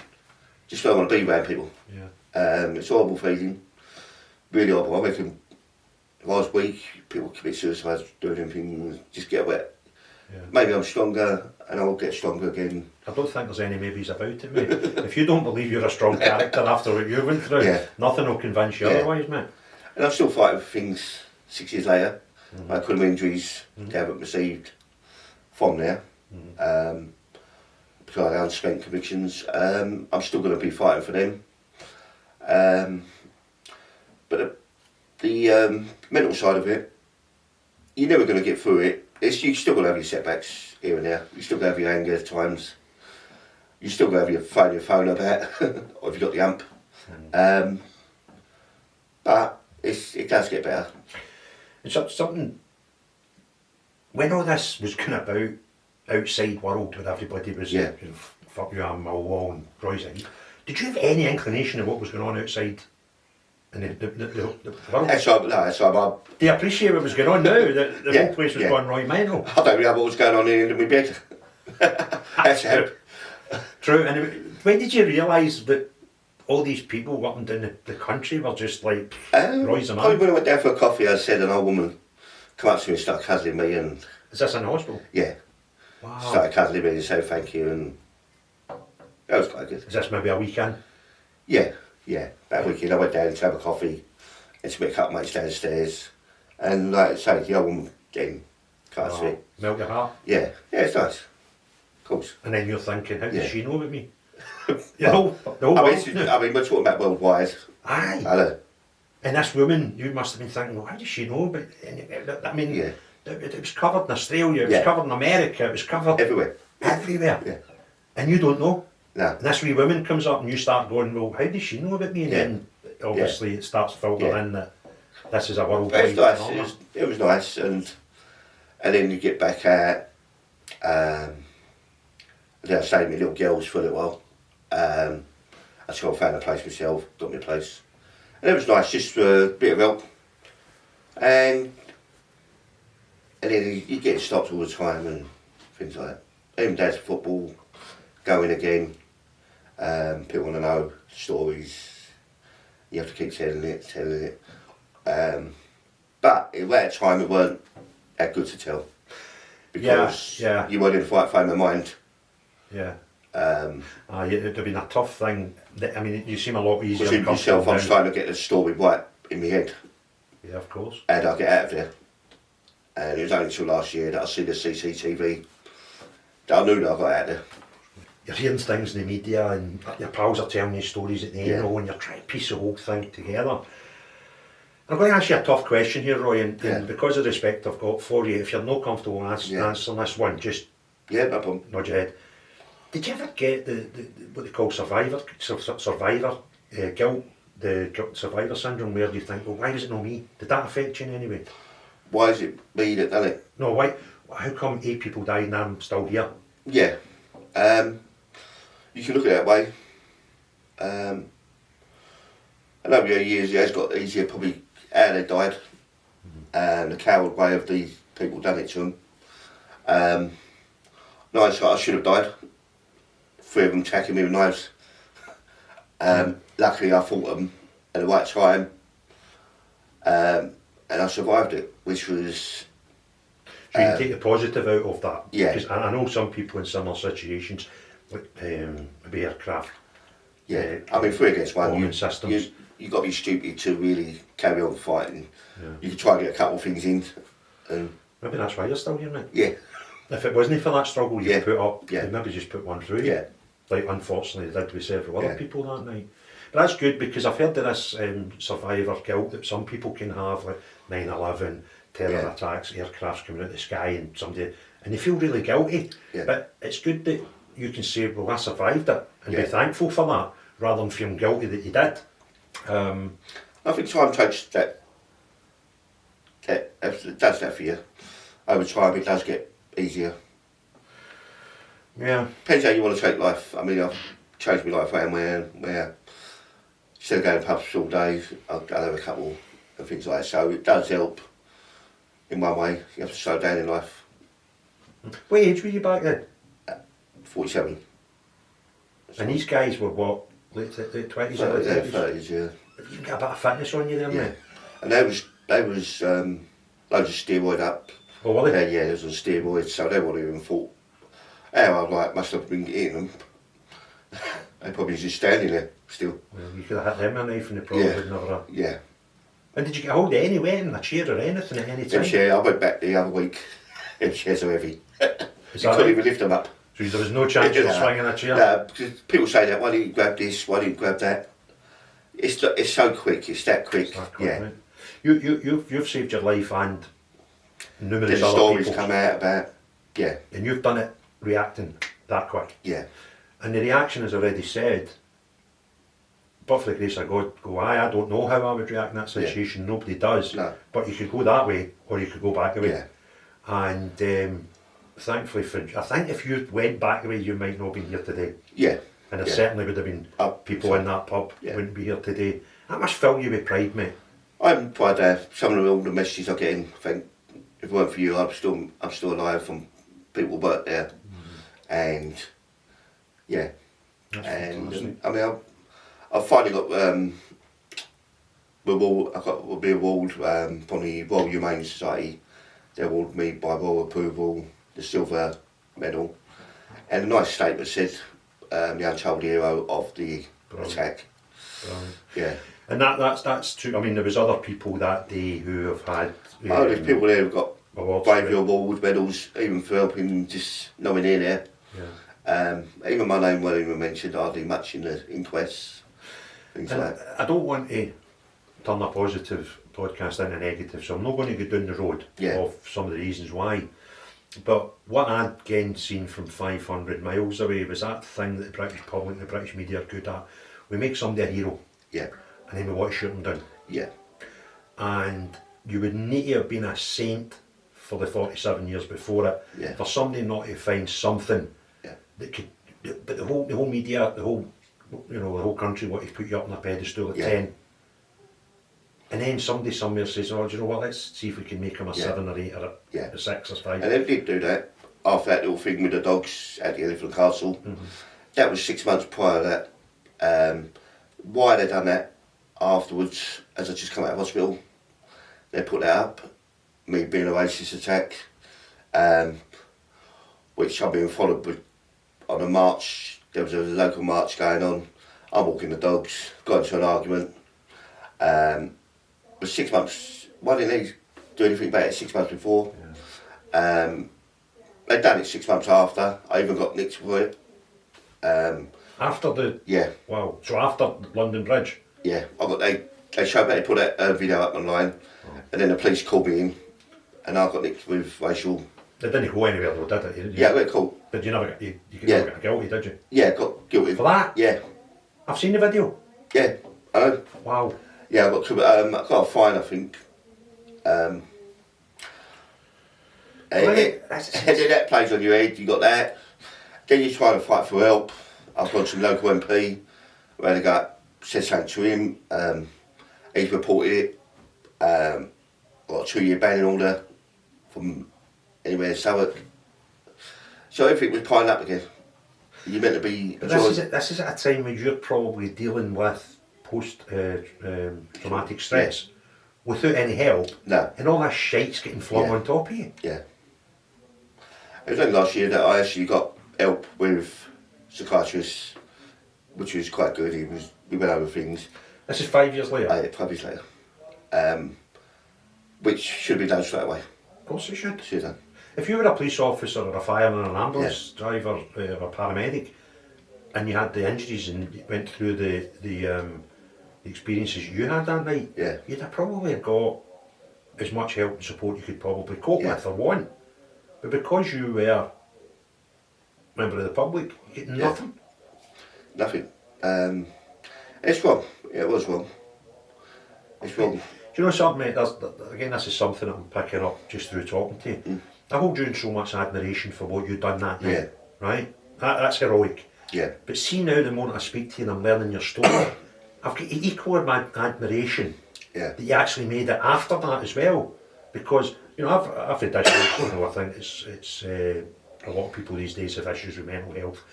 Speaker 2: just don't want to be around people.
Speaker 1: Yeah.
Speaker 2: It's a horrible feeling. Really horrible. I reckon if I was weak, people commit suicide, doing anything, just get away.
Speaker 1: Yeah.
Speaker 2: Maybe I'm stronger and I'll get stronger again.
Speaker 1: I don't think there's any maybes about it, mate. If you don't believe you're a strong character after what you went through, nothing will convince you otherwise, mate.
Speaker 2: And I'm still fighting for things 6 years later. I could have injuries they haven't received from there. Because I had unspent convictions. I'm still going to be fighting for them. But the mental side of it, you're never going to get through it. You still got to have your setbacks here and there. You still got to have your anger at times. You still got to have your phone about, or if you've got the amp. But it does get better.
Speaker 1: It's something, when all this was going about outside world, where everybody was, you know, fuck you, I'm Millwall and Roy's in, did you have any inclination of what was going on outside in the world?
Speaker 2: That's right.
Speaker 1: Do you appreciate what was going on now? The whole place was going right mental.
Speaker 2: I don't really know what was going on in my bed. That's it.
Speaker 1: True. And when did you realise that all these people up and down the country were just like Roy's a man?
Speaker 2: Probably when I went down for a coffee, I said an old woman come up to me and started cuddling me, and
Speaker 1: is this in the hospital?
Speaker 2: Yeah.
Speaker 1: Wow.
Speaker 2: Started cuddling me and said thank you, and that was quite good.
Speaker 1: Is this maybe a weekend?
Speaker 2: Yeah. That weekend I went down to have a coffee and to meet a couple of mates downstairs, and like I say, the old woman getting cut to me.
Speaker 1: Melt your heart?
Speaker 2: Yeah, it's nice. Of course.
Speaker 1: And then you're thinking, how does she know about me? The whole world knew.
Speaker 2: I mean, we're talking about worldwide.
Speaker 1: Aye.
Speaker 2: Hello.
Speaker 1: And this woman, you must have been thinking, well, how does she know? But I mean,
Speaker 2: Yeah.
Speaker 1: it was covered in Australia, it was
Speaker 2: Yeah.
Speaker 1: covered in America, it was covered
Speaker 2: Everywhere.
Speaker 1: everywhere.
Speaker 2: Yeah.
Speaker 1: And you don't know.
Speaker 2: No.
Speaker 1: And this wee woman comes up and you start going, well, how does she know about me? And then obviously it starts filtering in that this is a worldwide
Speaker 2: But it's nice.
Speaker 1: phenomenon.
Speaker 2: It was nice, and then you get back at. Then I stayed with my little girls for a little while. I sort of found a place myself, got me a place, and it was nice, just for a bit of help. And then you get stopped all the time and things like that. Even dad's football, going again. People want to know stories. You have to keep telling it. But at that time it weren't that good to tell. Because you weren't in the right frame of mind.
Speaker 1: Yeah. It would have been a tough thing. I mean, you seem a lot easier.
Speaker 2: Because yourself, I was trying to get the story right in my head.
Speaker 1: Yeah, of course.
Speaker 2: And I'll get out of there. And it was only until last year that I see the CCTV that I knew that I got out of there.
Speaker 1: You're hearing things in the media and your pals are telling you stories that they know and you're trying to piece the whole thing together. I'm going to ask you a tough question here, Roy, and because of the respect I've got for you, if you're not comfortable answering this one, just
Speaker 2: no problem.
Speaker 1: Nod your head. Did you ever get the what they call survivor guilt, the survivor syndrome, where you think, well, why was it not me? Did that affect you in any way?
Speaker 2: Why is it me that done it?
Speaker 1: No, why? How come 8 people died and I'm still here?
Speaker 2: Yeah. You can look at it that way. I know over the years it's got easier, probably how they died, and the coward way of these people done it to them. No, I should have died. 3 of them attacking me with knives. Luckily I fought them at the right time, and I survived it, which was...
Speaker 1: So you can take the positive out of that.
Speaker 2: Yeah.
Speaker 1: Because I know some people in similar situations, like maybe aircraft.
Speaker 2: Yeah, I mean, 3 against 1,
Speaker 1: systems.
Speaker 2: You've got to be stupid to really carry on fighting.
Speaker 1: Yeah.
Speaker 2: You can try and get a couple of things in. And
Speaker 1: maybe that's why you're still here, mate.
Speaker 2: Yeah.
Speaker 1: If it wasn't for that struggle you put up, you'd maybe just put one through.
Speaker 2: Yeah.
Speaker 1: Like unfortunately they did with several other people that night. But that's good because I've heard of this survivor guilt that some people can have, like 9/11, terror attacks, aircrafts coming out of the sky and they feel really guilty.
Speaker 2: Yeah.
Speaker 1: But it's good that you can say, well, I survived it and be thankful for that rather than feeling guilty that you did.
Speaker 2: I think time takes that does that for you. Over time it does get easier.
Speaker 1: Yeah.
Speaker 2: Depends how you want to take life. I mean, I've changed my life around where instead of going to pubs all day, I'll have a couple and things like that. So it does help in one way. You have to slow down in life.
Speaker 1: What age were you back then?
Speaker 2: 47.
Speaker 1: And these guys were what? Late 20s?
Speaker 2: Early 30s, yeah.
Speaker 1: You can get a bit of fitness on you there, mate.
Speaker 2: And they was loads of steroid up.
Speaker 1: Oh, were they?
Speaker 2: Yeah, there was on steroids, so they wouldn't even thought how I must have been eating them. They probably just standing there still.
Speaker 1: Well, you could have hit them a knife and they probably would never.
Speaker 2: Yeah.
Speaker 1: And did you get hold of any weight in a chair or anything at any time?
Speaker 2: I went back the other week. Them chairs are heavy.
Speaker 1: Is
Speaker 2: You couldn't even lift them up.
Speaker 1: So there was no chance of swinging a chair?
Speaker 2: No, because people say that, why didn't you grab this, why didn't you grab that? It's so quick, it's that quick.
Speaker 1: It's that quick, right? You've saved your life and numerous
Speaker 2: There's
Speaker 1: other
Speaker 2: stories
Speaker 1: people's.
Speaker 2: come out about,
Speaker 1: And you've done it reacting that quick.
Speaker 2: Yeah.
Speaker 1: And the reaction, as already said, but for the grace of God, I don't know how I would react in that situation, nobody does.
Speaker 2: No.
Speaker 1: But you could go that way, or you could go back away.
Speaker 2: Yeah.
Speaker 1: And thankfully, I think if you went back away, you might not have been here today.
Speaker 2: Yeah.
Speaker 1: And there certainly would have been people in that pub wouldn't be here today. That must fill you with pride, mate.
Speaker 2: I'm proud of some of all the messages I get in. I think if it weren't for you, I'm still alive from people who work there. And
Speaker 1: That's
Speaker 2: and
Speaker 1: fantastic.
Speaker 2: I mean, I've finally got will be awarded from the Royal Humane Society. They awarded me by royal approval the silver medal, and a nice statement said the untold hero of the attack.
Speaker 1: Brilliant.
Speaker 2: Yeah.
Speaker 1: And that's true. I mean, there was other people that day who have had.
Speaker 2: There's people there who've got
Speaker 1: awards
Speaker 2: bravery awards, medals, even for helping just knowing in there.
Speaker 1: Yeah.
Speaker 2: Even my name wasn't even mentioned hardly much in the inquests, things
Speaker 1: And
Speaker 2: like that.
Speaker 1: I don't want to turn a positive podcast into negative, so I'm not going to go down the road of some of the reasons why. But what I'd again seen from 500 miles away was that thing that the British public, the British media are good at. We make somebody a hero,
Speaker 2: Yeah,
Speaker 1: and then we want to shoot them down.
Speaker 2: yeah,
Speaker 1: And you would need to have been a saint for the 47 years before it,
Speaker 2: Yeah.
Speaker 1: for somebody not to find something
Speaker 2: yeah,
Speaker 1: that could. But the whole media, the whole country want to put you up on a pedestal at
Speaker 2: Yeah.
Speaker 1: 10. And then somebody somewhere says, "Oh, do you know what? Let's see if we can make him a 7 or 8 or a 6 or 5."
Speaker 2: And they did do that after that little thing with the dogs at the Elephant Castle. That was 6 months prior to that. Why they done that afterwards, as I just come out of hospital, they put that up, me being a racist attack, which I've been followed with on a march. There was a local march going on. I'm walking the dogs, got into an argument. But 6 months, why didn't they do anything about it 6 months before? They'd done it 6 months after. I even got nicked for it.
Speaker 1: After the
Speaker 2: Yeah,
Speaker 1: wow, so after London Bridge.
Speaker 2: yeah. They showed me, they put a video up online, and then the police called me in, and I got nicked with racial.
Speaker 1: They didn't go anywhere though, did it?
Speaker 2: Yeah, I got caught.
Speaker 1: But you never got never got guilty, did you?
Speaker 2: Yeah, got guilty.
Speaker 1: For that?
Speaker 2: Yeah,
Speaker 1: I've seen the video.
Speaker 2: yeah. I know.
Speaker 1: Wow.
Speaker 2: Yeah, I got a fine, I think. And then that plays on your head, you got that. Then you try to fight for help. I've gone to the local MP, where they said something to him. He's reported it. Got a 2-year banning order from anywhere in Southwark. So everything was piling up again. You're meant to be.
Speaker 1: But this is at a time when you're probably dealing with post-traumatic stress without any help.
Speaker 2: No.
Speaker 1: And all that shite's getting flung on top of you.
Speaker 2: Yeah. It was only last year that I actually got help with psychiatrists, which was quite good. We went over things.
Speaker 1: This is 5 years later.
Speaker 2: 5 years later. Which should be done straight away.
Speaker 1: Of course it should.
Speaker 2: Should have done.
Speaker 1: If you were a police officer or a fireman or an ambulance driver or a paramedic, and you had the injuries and you went through the experiences you had that night, you'd have probably got as much help and support you could probably cope with or want. But because you were a member of the public, you get nothing.
Speaker 2: Nothing. It's wrong. Yeah, it was wrong. It's wrong.
Speaker 1: Do you know something, mate? This is something I'm picking up just through talking to you. I hold you in so much admiration for what you've done that night, right? That's heroic.
Speaker 2: Yeah.
Speaker 1: But see now, the moment I speak to you and I'm learning your story, I've got equal admiration that you actually made it after that as well. Because, I've had issues, I think it's a lot of people these days have issues with mental health,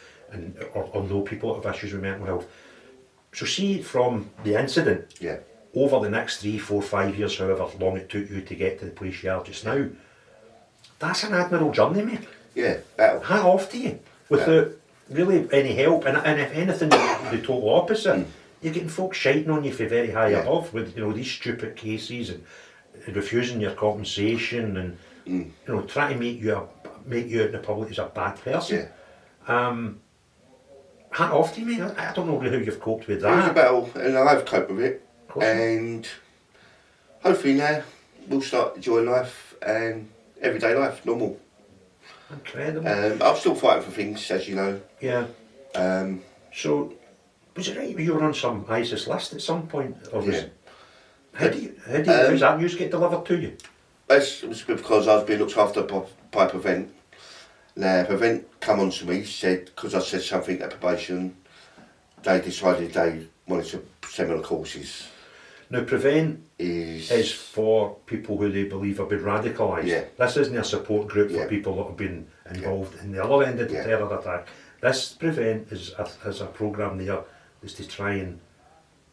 Speaker 1: or know people that have issues with mental health. So see from the incident, over the next 3, 4, 5 years, however long it took you to get to the police yard just now, that's an admirable journey, mate.
Speaker 2: Yeah.
Speaker 1: Hat off to you, without really any help, and if anything, the total opposite. You're getting folks shiting on you from very high above with these stupid cases and refusing your compensation and trying to make you out in the public as a bad person. Hat off to you, mate. I don't know how you've coped with that.
Speaker 2: It was a battle, and I've coped with it. And hopefully now we'll start enjoying life and everyday life, normal.
Speaker 1: Incredible.
Speaker 2: I'm still fighting for things, as you know.
Speaker 1: Yeah. So, was it right you were on some ISIS list at some point? Or how does that news get delivered to you?
Speaker 2: It was because I was being looked after by Prevent. Now, Prevent come on to me, said, because I said something at probation, they decided they wanted to send me on courses.
Speaker 1: Now, Prevent is for people who they believe have been radicalised. This isn't a support group for people that have been involved in the other end of the terror attack. This Prevent is a programme there is to try and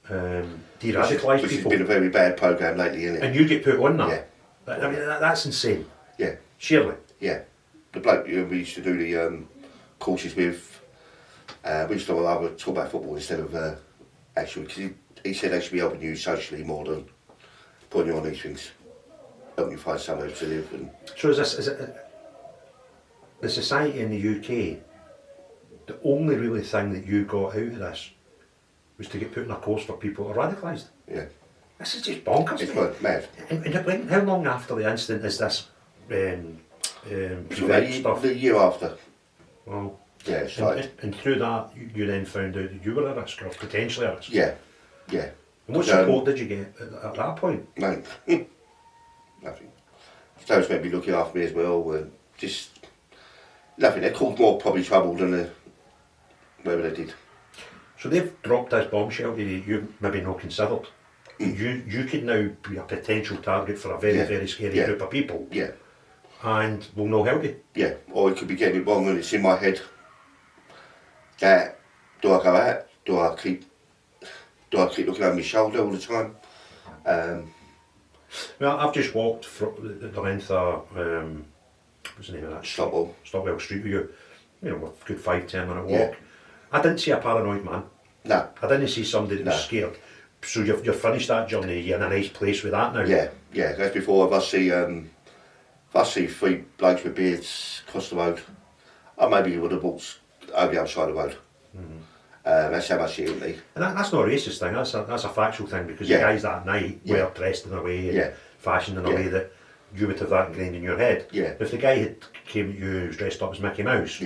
Speaker 1: de-radicalise people.
Speaker 2: Which has been a very bad programme lately, isn't it?
Speaker 1: And you get put on that. I mean, that's insane.
Speaker 2: Yeah.
Speaker 1: Surely.
Speaker 2: Yeah. The bloke we used to do the courses with, we used to talk about football instead of actually, because he said they should be helping you socially more than putting you on these things, helping you find somewhere to live. And
Speaker 1: so is it the society in the UK the only really thing that you got out of this was to get put in a course for people that are radicalised.
Speaker 2: Yeah.
Speaker 1: This is just bonkers,
Speaker 2: It's
Speaker 1: mate.
Speaker 2: mad.
Speaker 1: And how long after the incident is this
Speaker 2: It's
Speaker 1: prevent stuff?
Speaker 2: the year after.
Speaker 1: Well,
Speaker 2: Yeah, it started.
Speaker 1: and through that, you then found out that you were a risk, or potentially a risk.
Speaker 2: Yeah.
Speaker 1: And what support did you get at that point?
Speaker 2: No. Nothing. Stones may be looking after me as well, and just nothing. They caused more probably trouble than whatever they did.
Speaker 1: So they've dropped this bombshell that you maybe not considered. You could now be a potential target for a very, very scary group of people.
Speaker 2: Yeah.
Speaker 1: And will not help you.
Speaker 2: Yeah. Or it could be getting it wrong and it's in my head. That do I go out? Do I keep looking over my shoulder all the time?
Speaker 1: Well, I've just walked the length of what's the name of that? Stockwell Street with you. You know, a good 5-10 minute walk.
Speaker 2: Yeah.
Speaker 1: I didn't see a paranoid man.
Speaker 2: No.
Speaker 1: I didn't see somebody that was scared. So you've finished that journey. You're in a nice place with that now.
Speaker 2: Yeah. That's before. If I see 3 blokes with beards across the road, I maybe would have walked over the other side of the road. That's how much it hit me.
Speaker 1: And that's not a racist thing, that's a factual thing, because the guys that night were dressed in a way and fashioned in a way that you would have that ingrained in your head. If the guy had came at you who was dressed up as Mickey Mouse,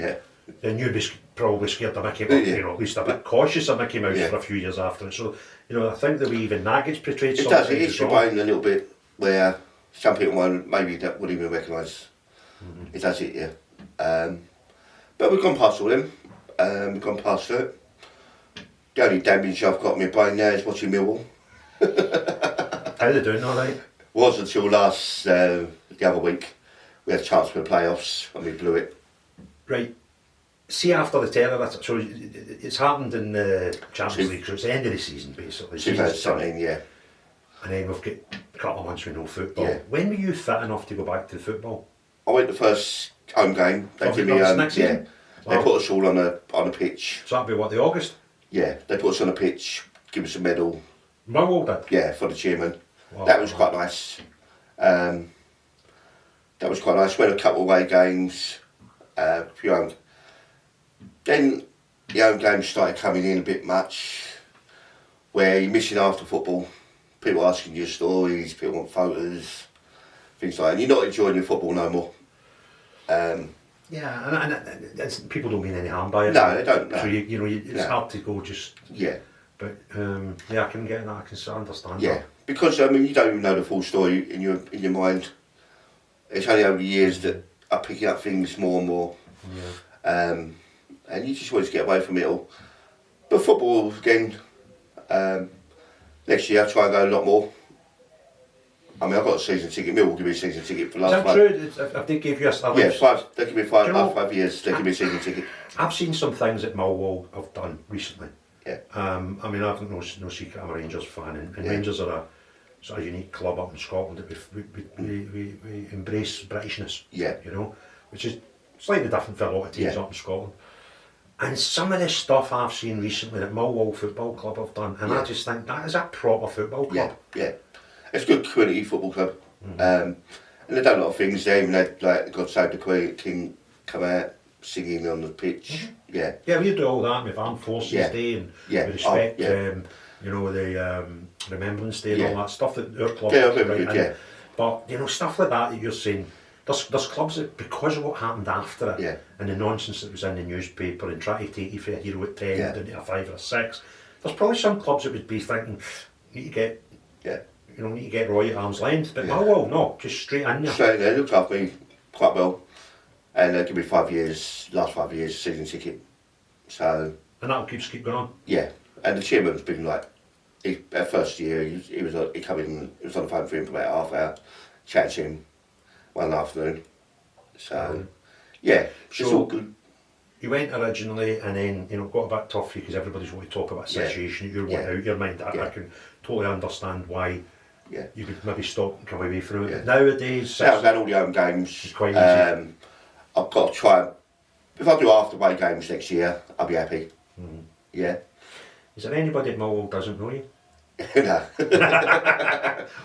Speaker 1: then you'd be probably scared of Mickey Mouse, you know, at least a bit cautious of Mickey Mouse for a few years after it. So, you know, I think the way even that gets portrayed sometimes.
Speaker 2: It does, it is your brain a little bit where some people maybe that wouldn't even recognise. It does it, yeah. But we've gone past all them. We've gone past it. The only damage I've got in my brain now is watching Millwall.
Speaker 1: How are they doing, alright?
Speaker 2: Was until the other week. We had a chance for the playoffs and we blew it.
Speaker 1: Right. See, after the terror, so it's happened in the Champions League, so it's the end of the season basically.
Speaker 2: 2017, yeah.
Speaker 1: And then we've got a couple of months with no football.
Speaker 2: Yeah.
Speaker 1: When were you fit enough to go back to the football?
Speaker 2: I went the first home game. They give me
Speaker 1: next season?
Speaker 2: They put us all on a pitch.
Speaker 1: So that'd be what, the August?
Speaker 2: Yeah, they put us on a pitch, give us a medal.
Speaker 1: Millwall did?
Speaker 2: Yeah, for the chairman.
Speaker 1: Wow.
Speaker 2: That was quite nice. That was quite nice. Went a couple of away games. Few home. Then the home games started coming in a bit much, where you're missing after football. People asking you stories, people want photos, things like that. And you're not enjoying your football no more.
Speaker 1: Yeah, and people don't mean any harm by it.
Speaker 2: No, they don't. No.
Speaker 1: So it's hard to go just.
Speaker 2: Yeah.
Speaker 1: But I can get that. I can understand.
Speaker 2: Yeah,
Speaker 1: that.
Speaker 2: because I mean you don't even know the full story in your mind. It's only over the years that I'm picking up things more and more.
Speaker 1: Yeah.
Speaker 2: And you just want to get away from it all. But football again. Next year I'll try and go a lot more. I mean, I've got a season ticket. Millwall give me a season ticket for last 5 years.
Speaker 1: Is that true? If they gave you a
Speaker 2: Yeah, they give me
Speaker 1: after
Speaker 2: 5 years. They give me a season ticket.
Speaker 1: I've seen some things that Millwall have done recently.
Speaker 2: Yeah.
Speaker 1: I mean, I've no secret I'm a Rangers fan, and Rangers are a sort of unique club up in Scotland that we embrace Britishness.
Speaker 2: Yeah.
Speaker 1: You know, which is slightly different for a lot of teams up in Scotland. And some of the stuff I've seen recently that Millwall Football Club have done, and I just think that is a proper football club.
Speaker 2: Yeah. It's a good community football club. And they've done a lot of things. They even had like God Save the King come out singing on the pitch. Yeah.
Speaker 1: Yeah, we do all that with Armed Forces Day and with respect, the Remembrance Day and all that stuff that our club But stuff like that you're saying, there's clubs that, because of what happened after it and the nonsense that was in the newspaper and trying to take you for a hero at 10 down to a 5 or a 6, there's probably some clubs that would be thinking, need to get Roy at arm's length, but no, just straight in there.
Speaker 2: Straight in there, looked after me quite well. And they give me 5 years, last 5 years, season ticket. So.
Speaker 1: And that'll keep going on?
Speaker 2: Yeah. And the chairman's been like, that first year, he come in, he was on the phone for him for about half hour, chatted to him one afternoon. So, it's all good.
Speaker 1: You went originally and then, got a bit tough because everybody's wanting to talk about a situation that you're wanting out your mind. I can totally understand why you could maybe stop and come away from it. But nowadays...
Speaker 2: Now I've done all the home games.
Speaker 1: It's quite easy.
Speaker 2: I've got to try, if I do after-away games next year, I'll be happy. Yeah.
Speaker 1: Is there anybody at Millwall doesn't know you?
Speaker 2: No.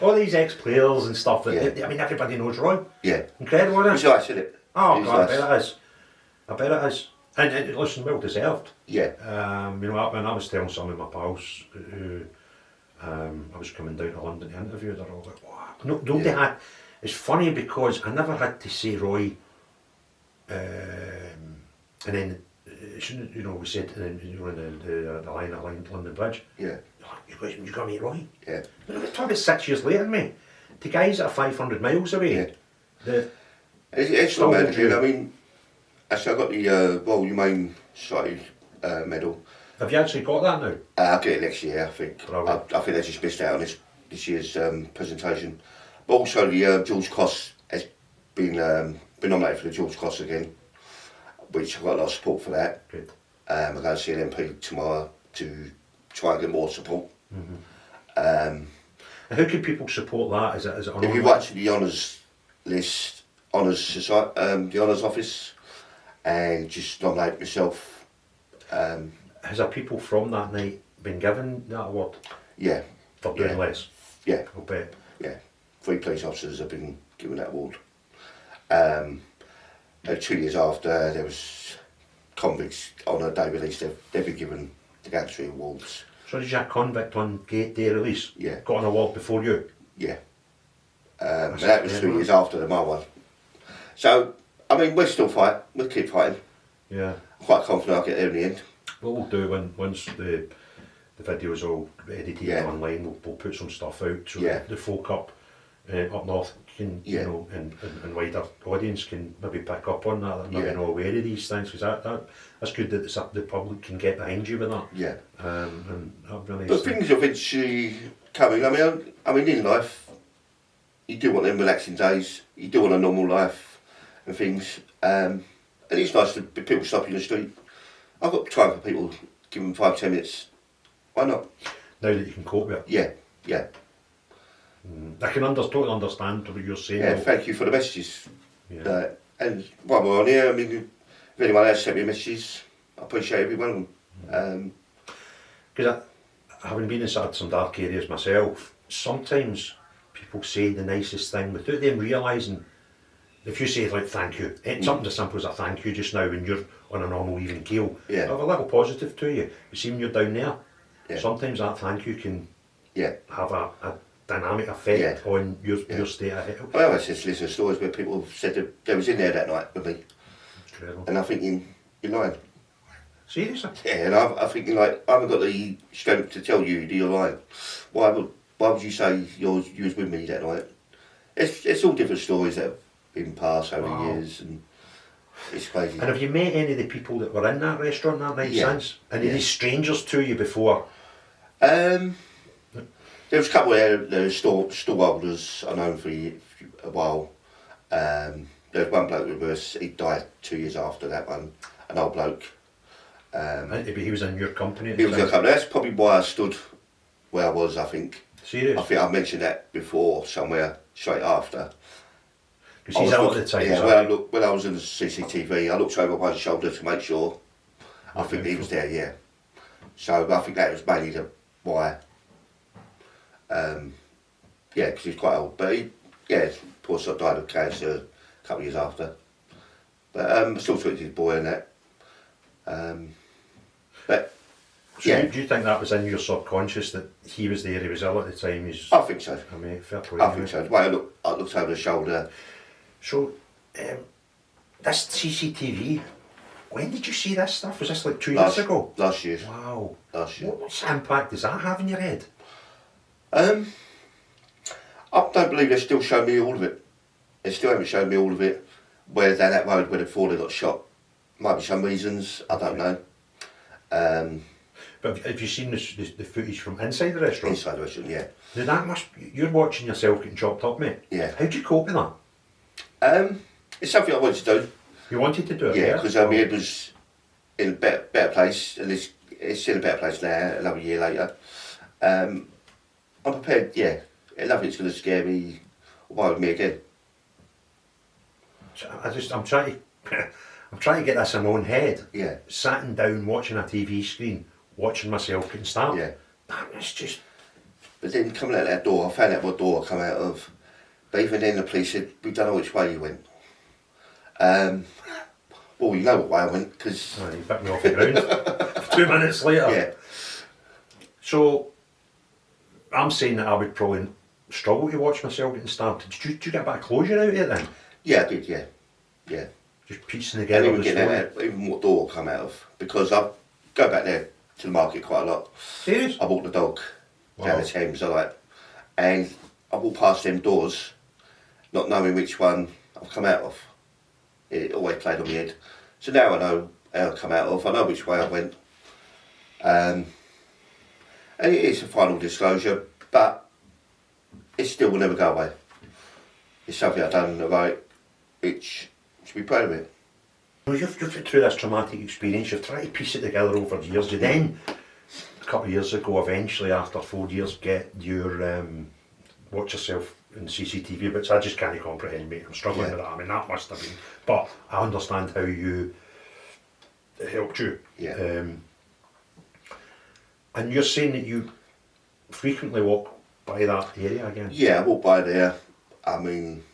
Speaker 1: All these ex-players and stuff, everybody knows Roy.
Speaker 2: Yeah.
Speaker 1: Incredible, isn't it?
Speaker 2: It's nice, isn't it?
Speaker 1: Oh, God, I bet it is. And listen, well deserved.
Speaker 2: Yeah.
Speaker 1: You know, when I was telling some of my pals who I was coming down to London to interview, they're all like, wow. No, nobody had. It's funny because I never had to say Roy, and then you know, we said, and then, you know, the line at London Bridge.
Speaker 2: Yeah.
Speaker 1: You got to meet Roy.
Speaker 2: Yeah.
Speaker 1: We're talking about 6 years later, mate. The guys that are 500 miles away.
Speaker 2: Yeah. It's not mad. I mean, actually, I got the Royal Humane Society medal.
Speaker 1: Have you actually got that now?
Speaker 2: I'll get it next year, I think. I think they just missed out on this year's presentation. But also the George Cross has been nominated for the George Cross again, which I've got a lot of support for that.
Speaker 1: Good.
Speaker 2: I'm going to see an MP tomorrow to try and get more support.
Speaker 1: Mm-hmm. And how can people support that? Is it
Speaker 2: if you write to the honours list, honours society, the honours office, and just nominate myself.
Speaker 1: Has there people from that night been given that award?
Speaker 2: Yeah.
Speaker 1: For doing less?
Speaker 2: Yeah.
Speaker 1: I'll bet.
Speaker 2: Yeah. 3 police officers have been given that award. 2 years after, there was convicts on a day release, they've been given the Gantry Awards.
Speaker 1: So did your convict on day release?
Speaker 2: Yeah.
Speaker 1: Got an award before you?
Speaker 2: Yeah. And that was 3 years after my one. So, I mean, we'll still fight. We'll keep fighting.
Speaker 1: Yeah.
Speaker 2: I'm quite confident I'll get there in the end.
Speaker 1: What we'll do once the video's all edited online, we'll put some stuff out so that the folk up north can, you know, and wider audience can maybe pick up on that. They're maybe not aware of these things, because that's good that the public can get behind you with that.
Speaker 2: Yeah.
Speaker 1: And that'd be nice.
Speaker 2: But things are eventually coming. I mean, in life, you do want them relaxing days. You do want a normal life and things. And it's nice to people stop you in the street. I've got time for people. Give them 5-10 minutes. Why not?
Speaker 1: Now that you can cope with it.
Speaker 2: Yeah. Yeah.
Speaker 1: I can totally understand what you're saying.
Speaker 2: Yeah, thank you for the messages.
Speaker 1: Yeah.
Speaker 2: And while we're on here, I mean, if anyone else sent me messages, I appreciate every one of them.
Speaker 1: Because having been inside some dark areas myself, sometimes people say the nicest thing without them realising. If you say like thank you, it's something as simple as a thank you just now when you're on a normal even keel, have a little positive to you. You see when you're down there, sometimes that thank you can have a dynamic effect on your state of health.
Speaker 2: Well, I just listen to stories where people have said that they was in there that night with me.
Speaker 1: Incredible.
Speaker 2: And I'm thinking, you're lying.
Speaker 1: Seriously?
Speaker 2: Yeah, and I'm thinking like, I haven't got the strength to tell you that you're lying. Why would you say you was with me that night? It's all different stories that have been passed over the years, and it's crazy.
Speaker 1: And have you met any of the people that were in that restaurant that night since? Any of these strangers to you before?
Speaker 2: There was a couple of stallholders I known for a while. There was one bloke with us, he died 2 years after that one, an old bloke.
Speaker 1: He was in your company?
Speaker 2: He was in your company. That's probably why I stood where I was, I think.
Speaker 1: Serious?
Speaker 2: I think I mentioned that before, somewhere straight after.
Speaker 1: Because he's out at the time.
Speaker 2: Yeah, when I was in the CCTV, I looked over one shoulder to make sure. I think he was there, yeah. So I think that was mainly why. Because he was quite old. But poor sod died of cancer a couple of years after. But I still talk to his boy and that.
Speaker 1: Do you think that was in your subconscious that he was there, he was ill at the time?
Speaker 2: I think so.
Speaker 1: I mean, fair play.
Speaker 2: I think so. The way I looked over the shoulder.
Speaker 1: So, this CCTV, when did you see this stuff? Was this like 2 years ago?
Speaker 2: Last year.
Speaker 1: Wow.
Speaker 2: Last year.
Speaker 1: What impact does that have in your head?
Speaker 2: I don't believe they still show me all of it. They still haven't shown me all of it. Where down that road where the four got shot. Might be some reasons, I don't know.
Speaker 1: But have you seen the footage from inside the restaurant?
Speaker 2: Inside the restaurant, yeah.
Speaker 1: Now you're watching yourself getting chopped up, mate.
Speaker 2: Yeah.
Speaker 1: How'd you cope with that?
Speaker 2: It's something I wanted to do.
Speaker 1: You wanted to do it?
Speaker 2: Yeah, because my head was in a better place, and it's in a better place now, another year later. I'm prepared, nothing's going to scare me or bother me again.
Speaker 1: I'm trying to get this in my own head.
Speaker 2: Yeah.
Speaker 1: Sitting down, watching a TV screen, watching myself getting stabbed.
Speaker 2: Yeah.
Speaker 1: It's just...
Speaker 2: But then coming out that door, I found out what door I come out of. But even then the police said, we don't know which way you went. What Well, you know what way I went, because...
Speaker 1: You picked me off the ground 2 minutes later.
Speaker 2: Yeah.
Speaker 1: So, I'm saying that I would probably struggle to watch myself getting stabbed. Did you get a bit of closure out of it then?
Speaker 2: Yeah, I did, yeah. Yeah.
Speaker 1: Just piecing together
Speaker 2: And even
Speaker 1: the
Speaker 2: getting
Speaker 1: story.
Speaker 2: out, even what door I come out of, because I go back there to the market quite a lot.
Speaker 1: Serious?
Speaker 2: I walk the dog down
Speaker 1: Wow.
Speaker 2: the Thames, and I walk past them doors, not knowing which one I've come out of. It always played on my head. So now I know how I come out of, I know which way I went. And it is a final disclosure, but it still will never go away. It's something I've done right, which should be proud of it.
Speaker 1: Well, you've been through this traumatic experience, you've tried to piece it together over the years. You then, a couple of years ago, eventually after 4 years, get your watch yourself in CCTV, which I just can't comprehend, mate. I'm struggling with that. I mean, that must have been, but I understand how it helped you.
Speaker 2: Yeah.
Speaker 1: And you're saying that you frequently walk by that area again?
Speaker 2: Yeah, I walked by there. I mean,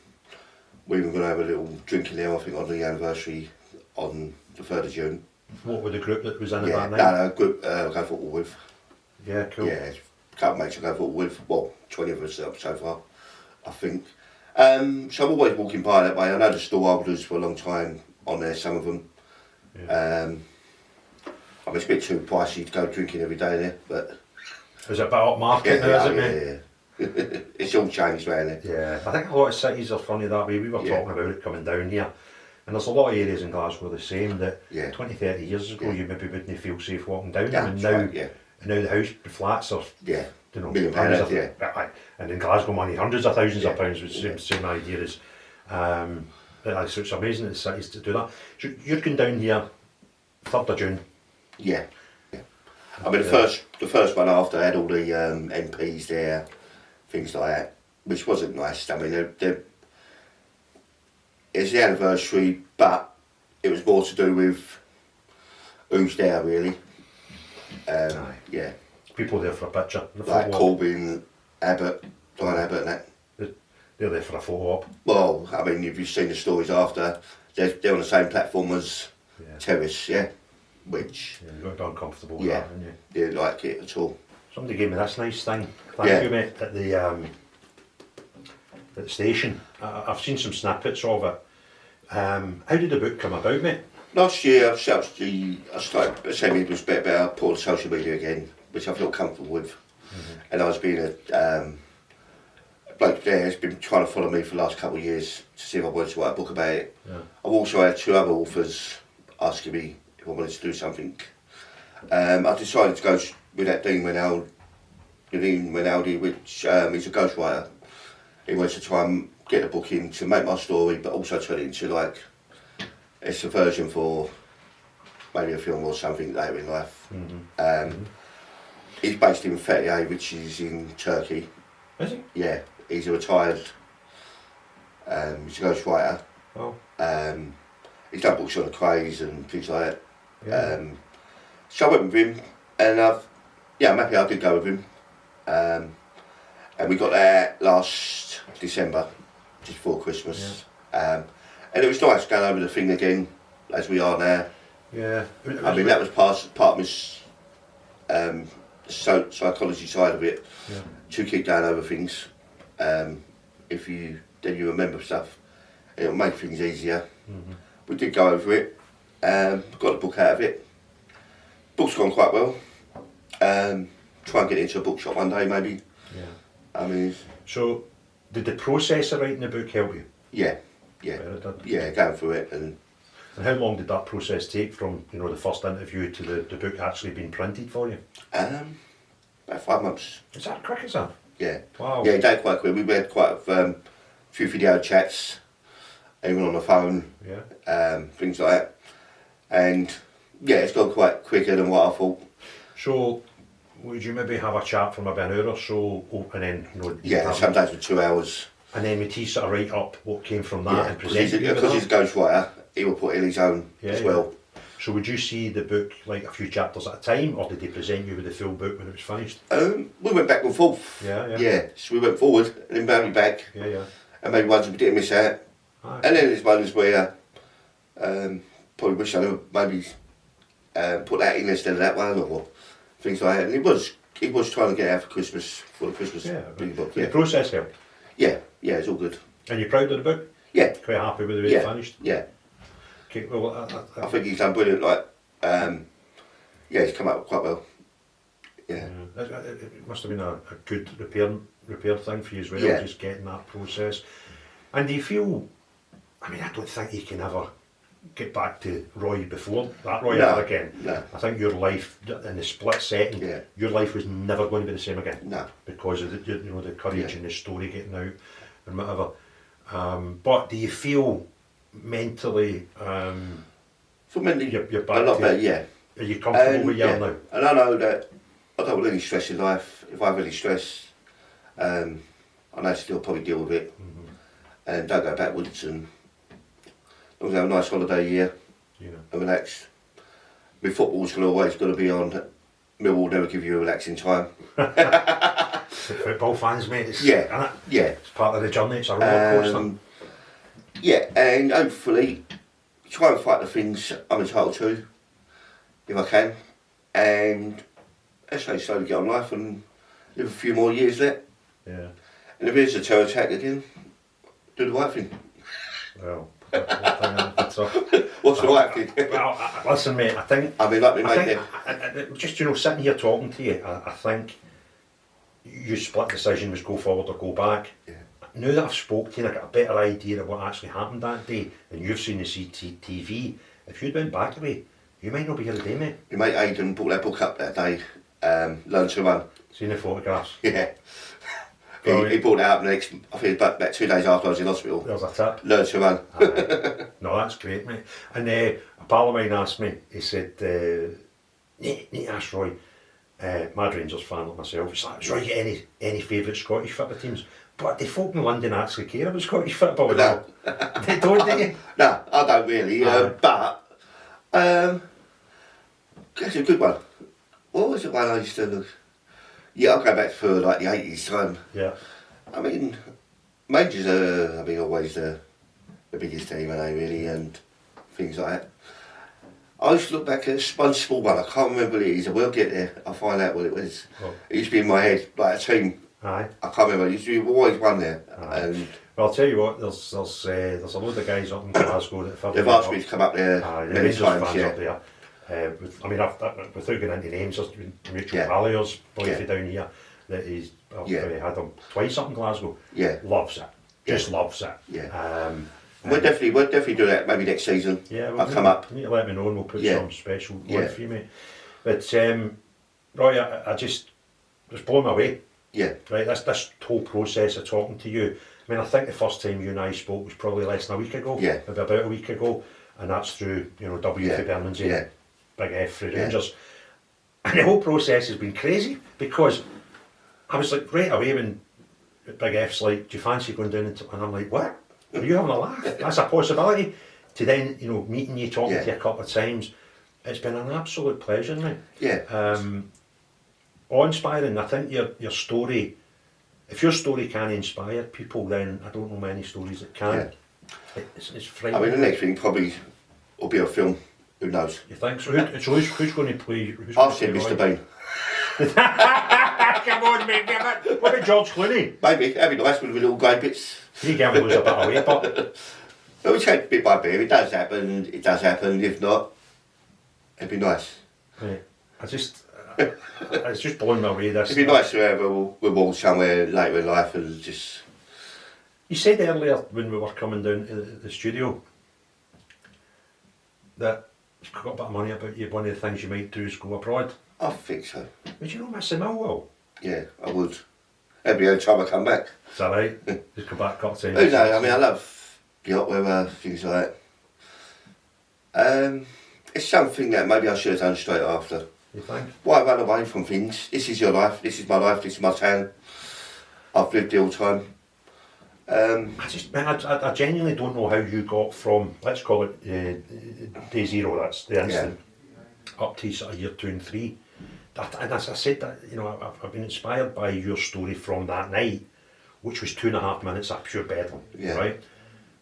Speaker 2: we were going to have a little drinking there, I think, on the anniversary on the 3rd of June.
Speaker 1: What with the group that was in it
Speaker 2: Yeah,
Speaker 1: that night?
Speaker 2: no, group I go football with.
Speaker 1: Yeah, cool.
Speaker 2: Yeah, a couple of mates I go football with. Well, 20 of us so far, I think. So I'm always walking by that way. I know the stallholders for a long time on there, some of them.
Speaker 1: Yeah.
Speaker 2: I mean, it's a bit too pricey to go drinking every day there, but...
Speaker 1: Is it a bit upmarket now, isn't it?
Speaker 2: Yeah. It's all changed around there.
Speaker 1: Yeah, I think a lot of cities are funny that way. We were talking about it coming down here, and there's a lot of areas in Glasgow the same that 20, 30 years ago you maybe wouldn't feel safe walking down them, and now, and now the flats are, you know,
Speaker 2: £1 million,
Speaker 1: hundreds of, and in Glasgow money, hundreds of thousands of pounds, which is the same idea as, so it's amazing that the cities to do that. So you're going down here 3rd of June.
Speaker 2: Yeah. I mean, the first one after I had all the MPs there, things like that, which wasn't nice. I mean, it's the anniversary, but it was more to do with who's there, really. Yeah.
Speaker 1: People there for a picture.
Speaker 2: Like Corbyn, Abbott, Diane Abbott and that.
Speaker 1: They're there for a photo op.
Speaker 2: Well, I mean, if you've seen the stories after, they're on the same platform as terrorists, which...
Speaker 1: Yeah, you got to be uncomfortable with that, haven't you?
Speaker 2: They didn't like it at all.
Speaker 1: Somebody gave me this nice thing. Thank you, mate, at the station. I've seen some snippets of it. How did the book come about, mate?
Speaker 2: Last year, I started saying it was better I put on social media again, which I feel comfortable with. And I was being a bloke there who's been trying to follow me for the last couple of years to see if I wanted to write a book about it. I've also had 2 other authors asking me if I wanted to do something. I decided to go with that Dean Rinaldi, which is a ghostwriter. He wants to try and get the book in to make my story, but also turn it into like it's a version for maybe a film or something later in life. He's based in Fatihye, which is in Turkey.
Speaker 1: Is he?
Speaker 2: Yeah, he's a retired. He's a ghostwriter.
Speaker 1: Oh.
Speaker 2: He's done books on the craze and things like that.
Speaker 1: Yeah.
Speaker 2: So I went with him, and I'm happy I did go with him. And we got there last December, just before Christmas. And it was nice going over the thing again, as we are now.
Speaker 1: Yeah.
Speaker 2: I mean, that was part of my psychology side of it, to keep going over things. If you remember stuff, it'll make things easier. We did go over it, got the book out of it. Book's gone quite well. Try and get into a bookshop one day, maybe.
Speaker 1: Yeah.
Speaker 2: I mean...
Speaker 1: So, did the process of writing the book help you?
Speaker 2: Yeah. Going through it. And
Speaker 1: how long did that process take from, the first interview to the book actually being printed for you?
Speaker 2: About 5 months.
Speaker 1: Is that quick as that?
Speaker 2: Yeah.
Speaker 1: Wow.
Speaker 2: Yeah, it did quite quick. We had quite a few video chats, even on the phone.
Speaker 1: Yeah.
Speaker 2: Things like that. And yeah, it's gone quite quicker than what I thought.
Speaker 1: So, would you maybe have a chat for maybe an hour or so, and then,
Speaker 2: Yeah, sometimes for 2 hours.
Speaker 1: And then would he sort of write up what came from that and present it?
Speaker 2: Because he's a ghostwriter, he will put in his own as well.
Speaker 1: So would you see the book like a few chapters at a time, or did they present you with the full book when it was finished?
Speaker 2: We went back and forth. Yeah, so we went forward and then maybe back. And maybe ones we didn't miss out. And then there's ones where probably wish I'd have maybe put that in instead of that one or things like that. And he was trying to get out for Christmas, for the Christmas big book.
Speaker 1: The process helped.
Speaker 2: Yeah, it's all good.
Speaker 1: And you're proud of the book?
Speaker 2: Yeah.
Speaker 1: Quite happy with the way it finished?
Speaker 2: Yeah.
Speaker 1: Okay, well,
Speaker 2: I think he's done brilliant. Like, he's come out quite well. Yeah.
Speaker 1: It must have been a good repair thing for you as well,
Speaker 2: Yeah.
Speaker 1: just getting that process. And do you feel, I mean, I don't think you can ever get back to Roy before that Roy ever again.
Speaker 2: No.
Speaker 1: I think your life, in the split second, your life was never going to be the same again.
Speaker 2: No.
Speaker 1: Because of the courage and the story getting out and whatever. But do you feel mentally, you're back
Speaker 2: a lot
Speaker 1: to,
Speaker 2: better, yeah.
Speaker 1: Are you comfortable with you now?
Speaker 2: And I know that I don't want any stress in life. If I have any stress, I know still probably deal with it and don't go backwards, and as long as I have a nice holiday year and relax. My football's always got to be on. Millwall never give you a relaxing time.
Speaker 1: Football fans, mate, it's,
Speaker 2: it's
Speaker 1: part of the journey, it's a roller coaster.
Speaker 2: And hopefully try and fight the things I'm entitled to, if I can, and let's say slowly get on life and live a few more years there.
Speaker 1: Yeah.
Speaker 2: And if it is a terror attack again, do the right thing.
Speaker 1: Well,
Speaker 2: what's the right thing?
Speaker 1: Well, listen, mate, I think...
Speaker 2: I mean, like me mate
Speaker 1: just, sitting here talking to you, I think your split decision was go forward or go back.
Speaker 2: Yeah.
Speaker 1: Now that I've spoken to you, I got a better idea of what actually happened that day, and you've seen the CCTV. If you'd went back away, you might not be here today, mate.
Speaker 2: My mate Aidan brought that book up that day, Learn to Run.
Speaker 1: Seen the photographs?
Speaker 2: Yeah. He brought it out next, I think about 2 days after I was in hospital.
Speaker 1: There's a tip.
Speaker 2: Learn to Run.
Speaker 1: No, that's great, mate. And a pal of mine asked me, he said, need to ask Roy, Mad Rangers fan like myself, he's like, does Roy get any favourite Scottish football teams? But the folk in London actually care about Scottish football.
Speaker 2: No.
Speaker 1: They don't, do you?
Speaker 2: No, I don't really, but that's a good one. What was it one I used to look? Yeah, I'll go back for like the 80s time.
Speaker 1: Yeah.
Speaker 2: I mean, Majors are always the biggest team, aren't they, really, and things like that. I used to look back at one small one, I can't remember what it is, I will get there, I'll find out what it was.
Speaker 1: Oh.
Speaker 2: It used to be in my head, like a team.
Speaker 1: Aye.
Speaker 2: I can't remember, it used to be always one there. And
Speaker 1: well, I'll tell you what, there's a load of guys up in Glasgow that
Speaker 2: they've asked me to come up there
Speaker 1: the
Speaker 2: many
Speaker 1: Rangers
Speaker 2: times,
Speaker 1: fans up there. Without going into names, there's been Mutual Valiers, boy down here, that he's had him twice up in Glasgow.
Speaker 2: Yeah.
Speaker 1: Loves it. Just loves it.
Speaker 2: Yeah. We'll definitely do that maybe next season.
Speaker 1: Yeah,
Speaker 2: I'll come up.
Speaker 1: You need to let me know and we'll put some special one for you, mate. But Roy, I just blown me away.
Speaker 2: Yeah.
Speaker 1: Right, this whole process of talking to you. I mean, I think the first time you and I spoke was probably less than a week ago.
Speaker 2: Yeah.
Speaker 1: Maybe about a week ago, and that's through W for Bermondsey, Big F for Rangers, and the whole process has been crazy because I was like right away when Big F's like, do you fancy going down and I'm like, what? Are you having a laugh? That's a possibility. To then meeting you, talking to you a couple of times, it's been an absolute pleasure, mate.
Speaker 2: Yeah.
Speaker 1: Awe-inspiring. I think your story, if your story can inspire people, then I don't know many stories that can.
Speaker 2: Yeah.
Speaker 1: It's frightening.
Speaker 2: I mean, the next thing probably will be a film. Who knows?
Speaker 1: You think so? Who's going to play?
Speaker 2: I've seen Mr. Bean.
Speaker 1: Come on, mate. What about George Clooney?
Speaker 2: Maybe. That'd be nice with the little grey bits.
Speaker 1: He can lose a bit of weight, but
Speaker 2: we take bit by bit. It does happen. It does happen. If not, it'd be nice.
Speaker 1: Right. It's just blowing me away. This.
Speaker 2: It'd be nice to have a reward somewhere later in life and just.
Speaker 1: You said earlier when we were coming down to the studio that you've got a bit of money about you. One of the things you might do is go abroad.
Speaker 2: I think so.
Speaker 1: Would you not miss the Millwall?
Speaker 2: Yeah, I would. Every other time I come back.
Speaker 1: Is that right? Just come back a couple of times.
Speaker 2: Who knows? I mean, I love the hot weather, things like that. It's something that maybe I should have done straight after.
Speaker 1: You think?
Speaker 2: Why run away from things? This is your life, this is my life, this is my town. I've lived the whole time.
Speaker 1: I genuinely don't know how you got from, let's call it day zero, that's the instant, up to sort of year 2 and 3. And as I said, that I've been inspired by your story from that night, which was 2.5 minutes of pure bedlam, right?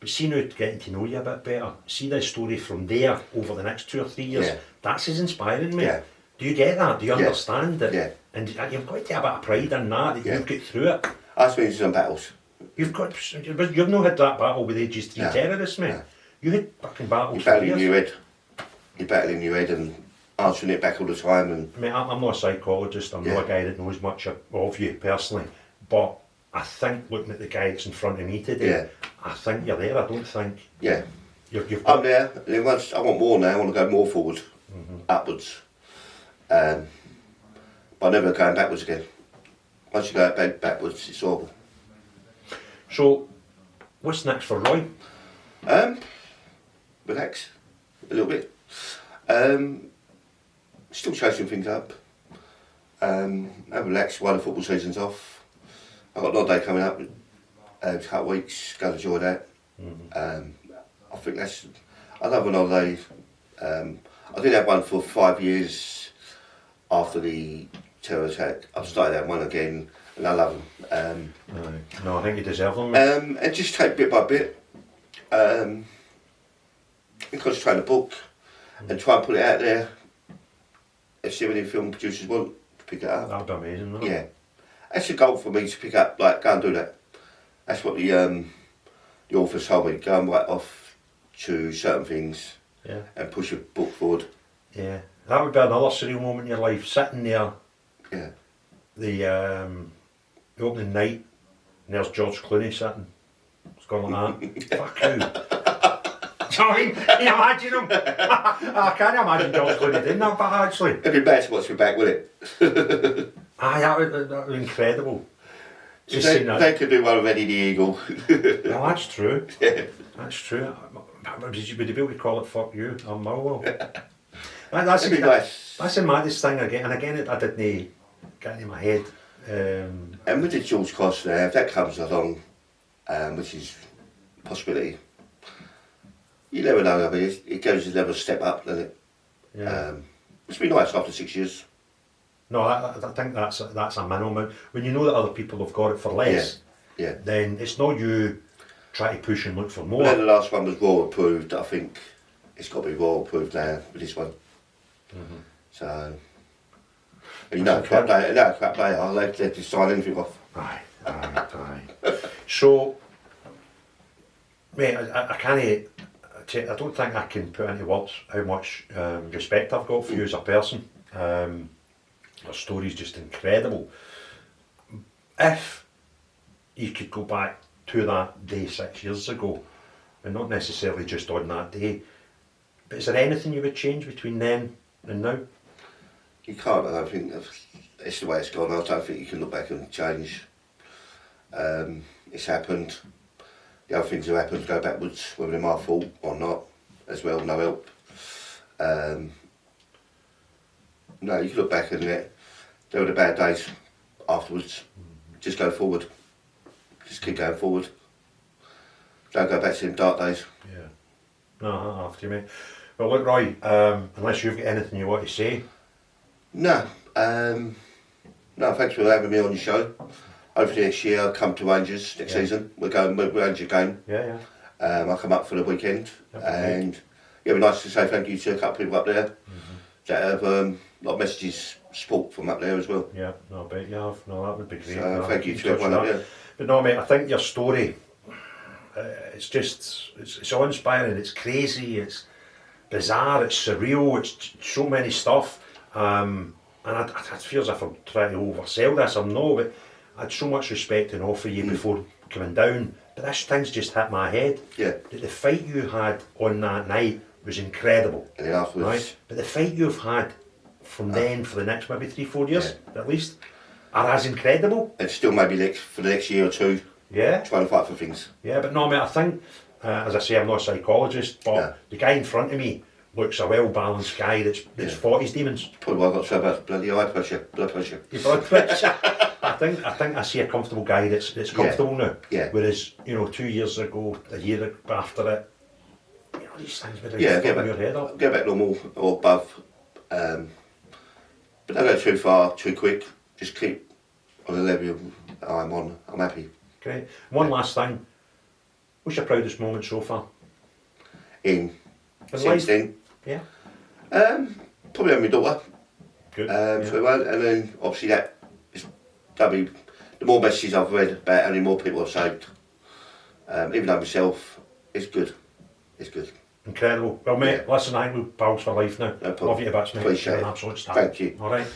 Speaker 1: But see now, getting to know you a bit better, see the story from there over the next 2 or 3 years, that's as inspiring, mate.
Speaker 2: Yeah.
Speaker 1: Do you get that? Do you understand that?
Speaker 2: Yeah.
Speaker 1: And you've got to have a bit of pride in that you've got through it.
Speaker 2: I've been through some battles.
Speaker 1: You've not had that battle with Aegis 3 terrorists, mate.
Speaker 2: No.
Speaker 1: You had fucking battles
Speaker 2: You're
Speaker 1: for years.
Speaker 2: battling your head. You're battling your head and answering it back all the time. And
Speaker 1: I mean, I'm not a psychologist, I'm not a guy that knows much of you personally, but I think looking at the guy that's in front of me today, I think you're there. I don't think you've got...
Speaker 2: I'm there. And then once I want more now, I want to go more forward, upwards. But I'm never going backwards again. Once you go backwards, it's horrible.
Speaker 1: So, what's next for Roy?
Speaker 2: Relax a little bit. Still chasing things up. Have relaxed while the football season's off. I've got an odd day coming up. A couple of weeks. Go to enjoy that. I think that's. I love an holiday. I did have one for 5 years after the terror attack. I've started that one again, and I love them.
Speaker 1: No, I think you deserve them. Mate.
Speaker 2: And just take bit by bit. And concentrate on the book, and try and put it out there. And see if any film producers want to pick it up.
Speaker 1: That'd be amazing, wouldn't it?
Speaker 2: Yeah, that's a goal for me to pick up. Like, go and do that. That's what the author told me. Go and write off to certain things.
Speaker 1: Yeah.
Speaker 2: And push a book forward.
Speaker 1: Yeah, that would be another surreal moment in your life. Sitting there.
Speaker 2: Yeah.
Speaker 1: The opening night, and there's George Clooney sitting. It's gone like that. Fuck you. Do you know what I mean? Can you imagine him? I can't imagine George Clooney doing that, but actually.
Speaker 2: It'd be better to watch me back, would it?
Speaker 1: Aye, that would be incredible.
Speaker 2: Just they could do one with Eddie the Eagle.
Speaker 1: Well, that's true.
Speaker 2: Yeah.
Speaker 1: That's true. Would you be able to call it "fuck you" or Millwall? That's the maddest thing again. And again, I didn't get in my head.
Speaker 2: And with the George Cost there, if that comes along, which is a possibility, you never know. I mean, it goes another step up, doesn't it?
Speaker 1: Yeah.
Speaker 2: Which would be nice after 6 years.
Speaker 1: No, I think that's a minimum. When you know that other people have got it for less, then it's not you try to push and look for more.
Speaker 2: Well, then the last one was raw approved. I think it's got to be raw approved now with this one. So, you know, crap they are. They just sign anything off.
Speaker 1: Aye. So, mate, I can't. I don't think I can put into words how much respect I've got for you as a person. Your story's just incredible. If you could go back to that day 6 years ago, and not necessarily just on that day, but is there anything you would change between then and now?
Speaker 2: You can't. I don't think it's the way it's gone. I don't think you can look back and change. It's happened. The other things have happened go backwards, whether they're my fault or not, as well. No help. No, you can look back and there were the bad days afterwards. Just go forward. Just keep going forward. Don't go back to them dark days.
Speaker 1: Yeah. No, after you, mate. Well, look, Roy, unless you've got anything you want to say.
Speaker 2: No. No, thanks for having me on your show. Hopefully next year I'll come to Rangers next season. We're Rangers game.
Speaker 1: Yeah.
Speaker 2: I'll come up for the weekend. And it'd be nice to say thank you to a couple of people up there that have a lot of messages, support from up there as well.
Speaker 1: Yeah, no, I bet you have. No, that would be great.
Speaker 2: So thank you to everyone up there.
Speaker 1: But no, mate, I think your story, it's awe-inspiring, it's crazy, it's bizarre, it's surreal, it's so many stuff. And I feel as if I'm trying to oversell this, I'm not, but I had so much respect and awe for you before coming down. But this thing's just hit my head.
Speaker 2: Yeah.
Speaker 1: The fight you had on that night was incredible.
Speaker 2: And then afterwards.
Speaker 1: Right? But the fight you've had from then for the next maybe 3-4 years, at least, are as incredible.
Speaker 2: And still maybe for the next year or two, trying to fight for things.
Speaker 1: Yeah, but no, mate, I think, as I say, I'm not a psychologist, but the guy in front of me looks a well-balanced guy that's fought his demons.
Speaker 2: Probably why I got so bad bloody blood pressure.
Speaker 1: Your blood pressure. I think I see a comfortable guy that's comfortable now.
Speaker 2: Yeah.
Speaker 1: Whereas, 2 years ago, a year after it, these things would
Speaker 2: get
Speaker 1: your
Speaker 2: back,
Speaker 1: head up.
Speaker 2: Get back normal or above. But don't go too far, too quick. Just keep on the level I'm on. I'm happy.
Speaker 1: Great. One last thing. What's your proudest moment so far?
Speaker 2: In
Speaker 1: In
Speaker 2: since
Speaker 1: life?
Speaker 2: then,
Speaker 1: Yeah.
Speaker 2: probably on my daughter.
Speaker 1: Good.
Speaker 2: So well, and then obviously that'll be the more messages I've read about how many more people I've saved. Even though myself, it's good. It's good.
Speaker 1: Incredible. Well, mate,
Speaker 2: Yeah.
Speaker 1: listen, I think we're pals for life now.
Speaker 2: No problem.
Speaker 1: Love you to bits, mate.
Speaker 2: Appreciate
Speaker 1: You're
Speaker 2: it.
Speaker 1: an absolute star.
Speaker 2: Thank you.
Speaker 1: All right.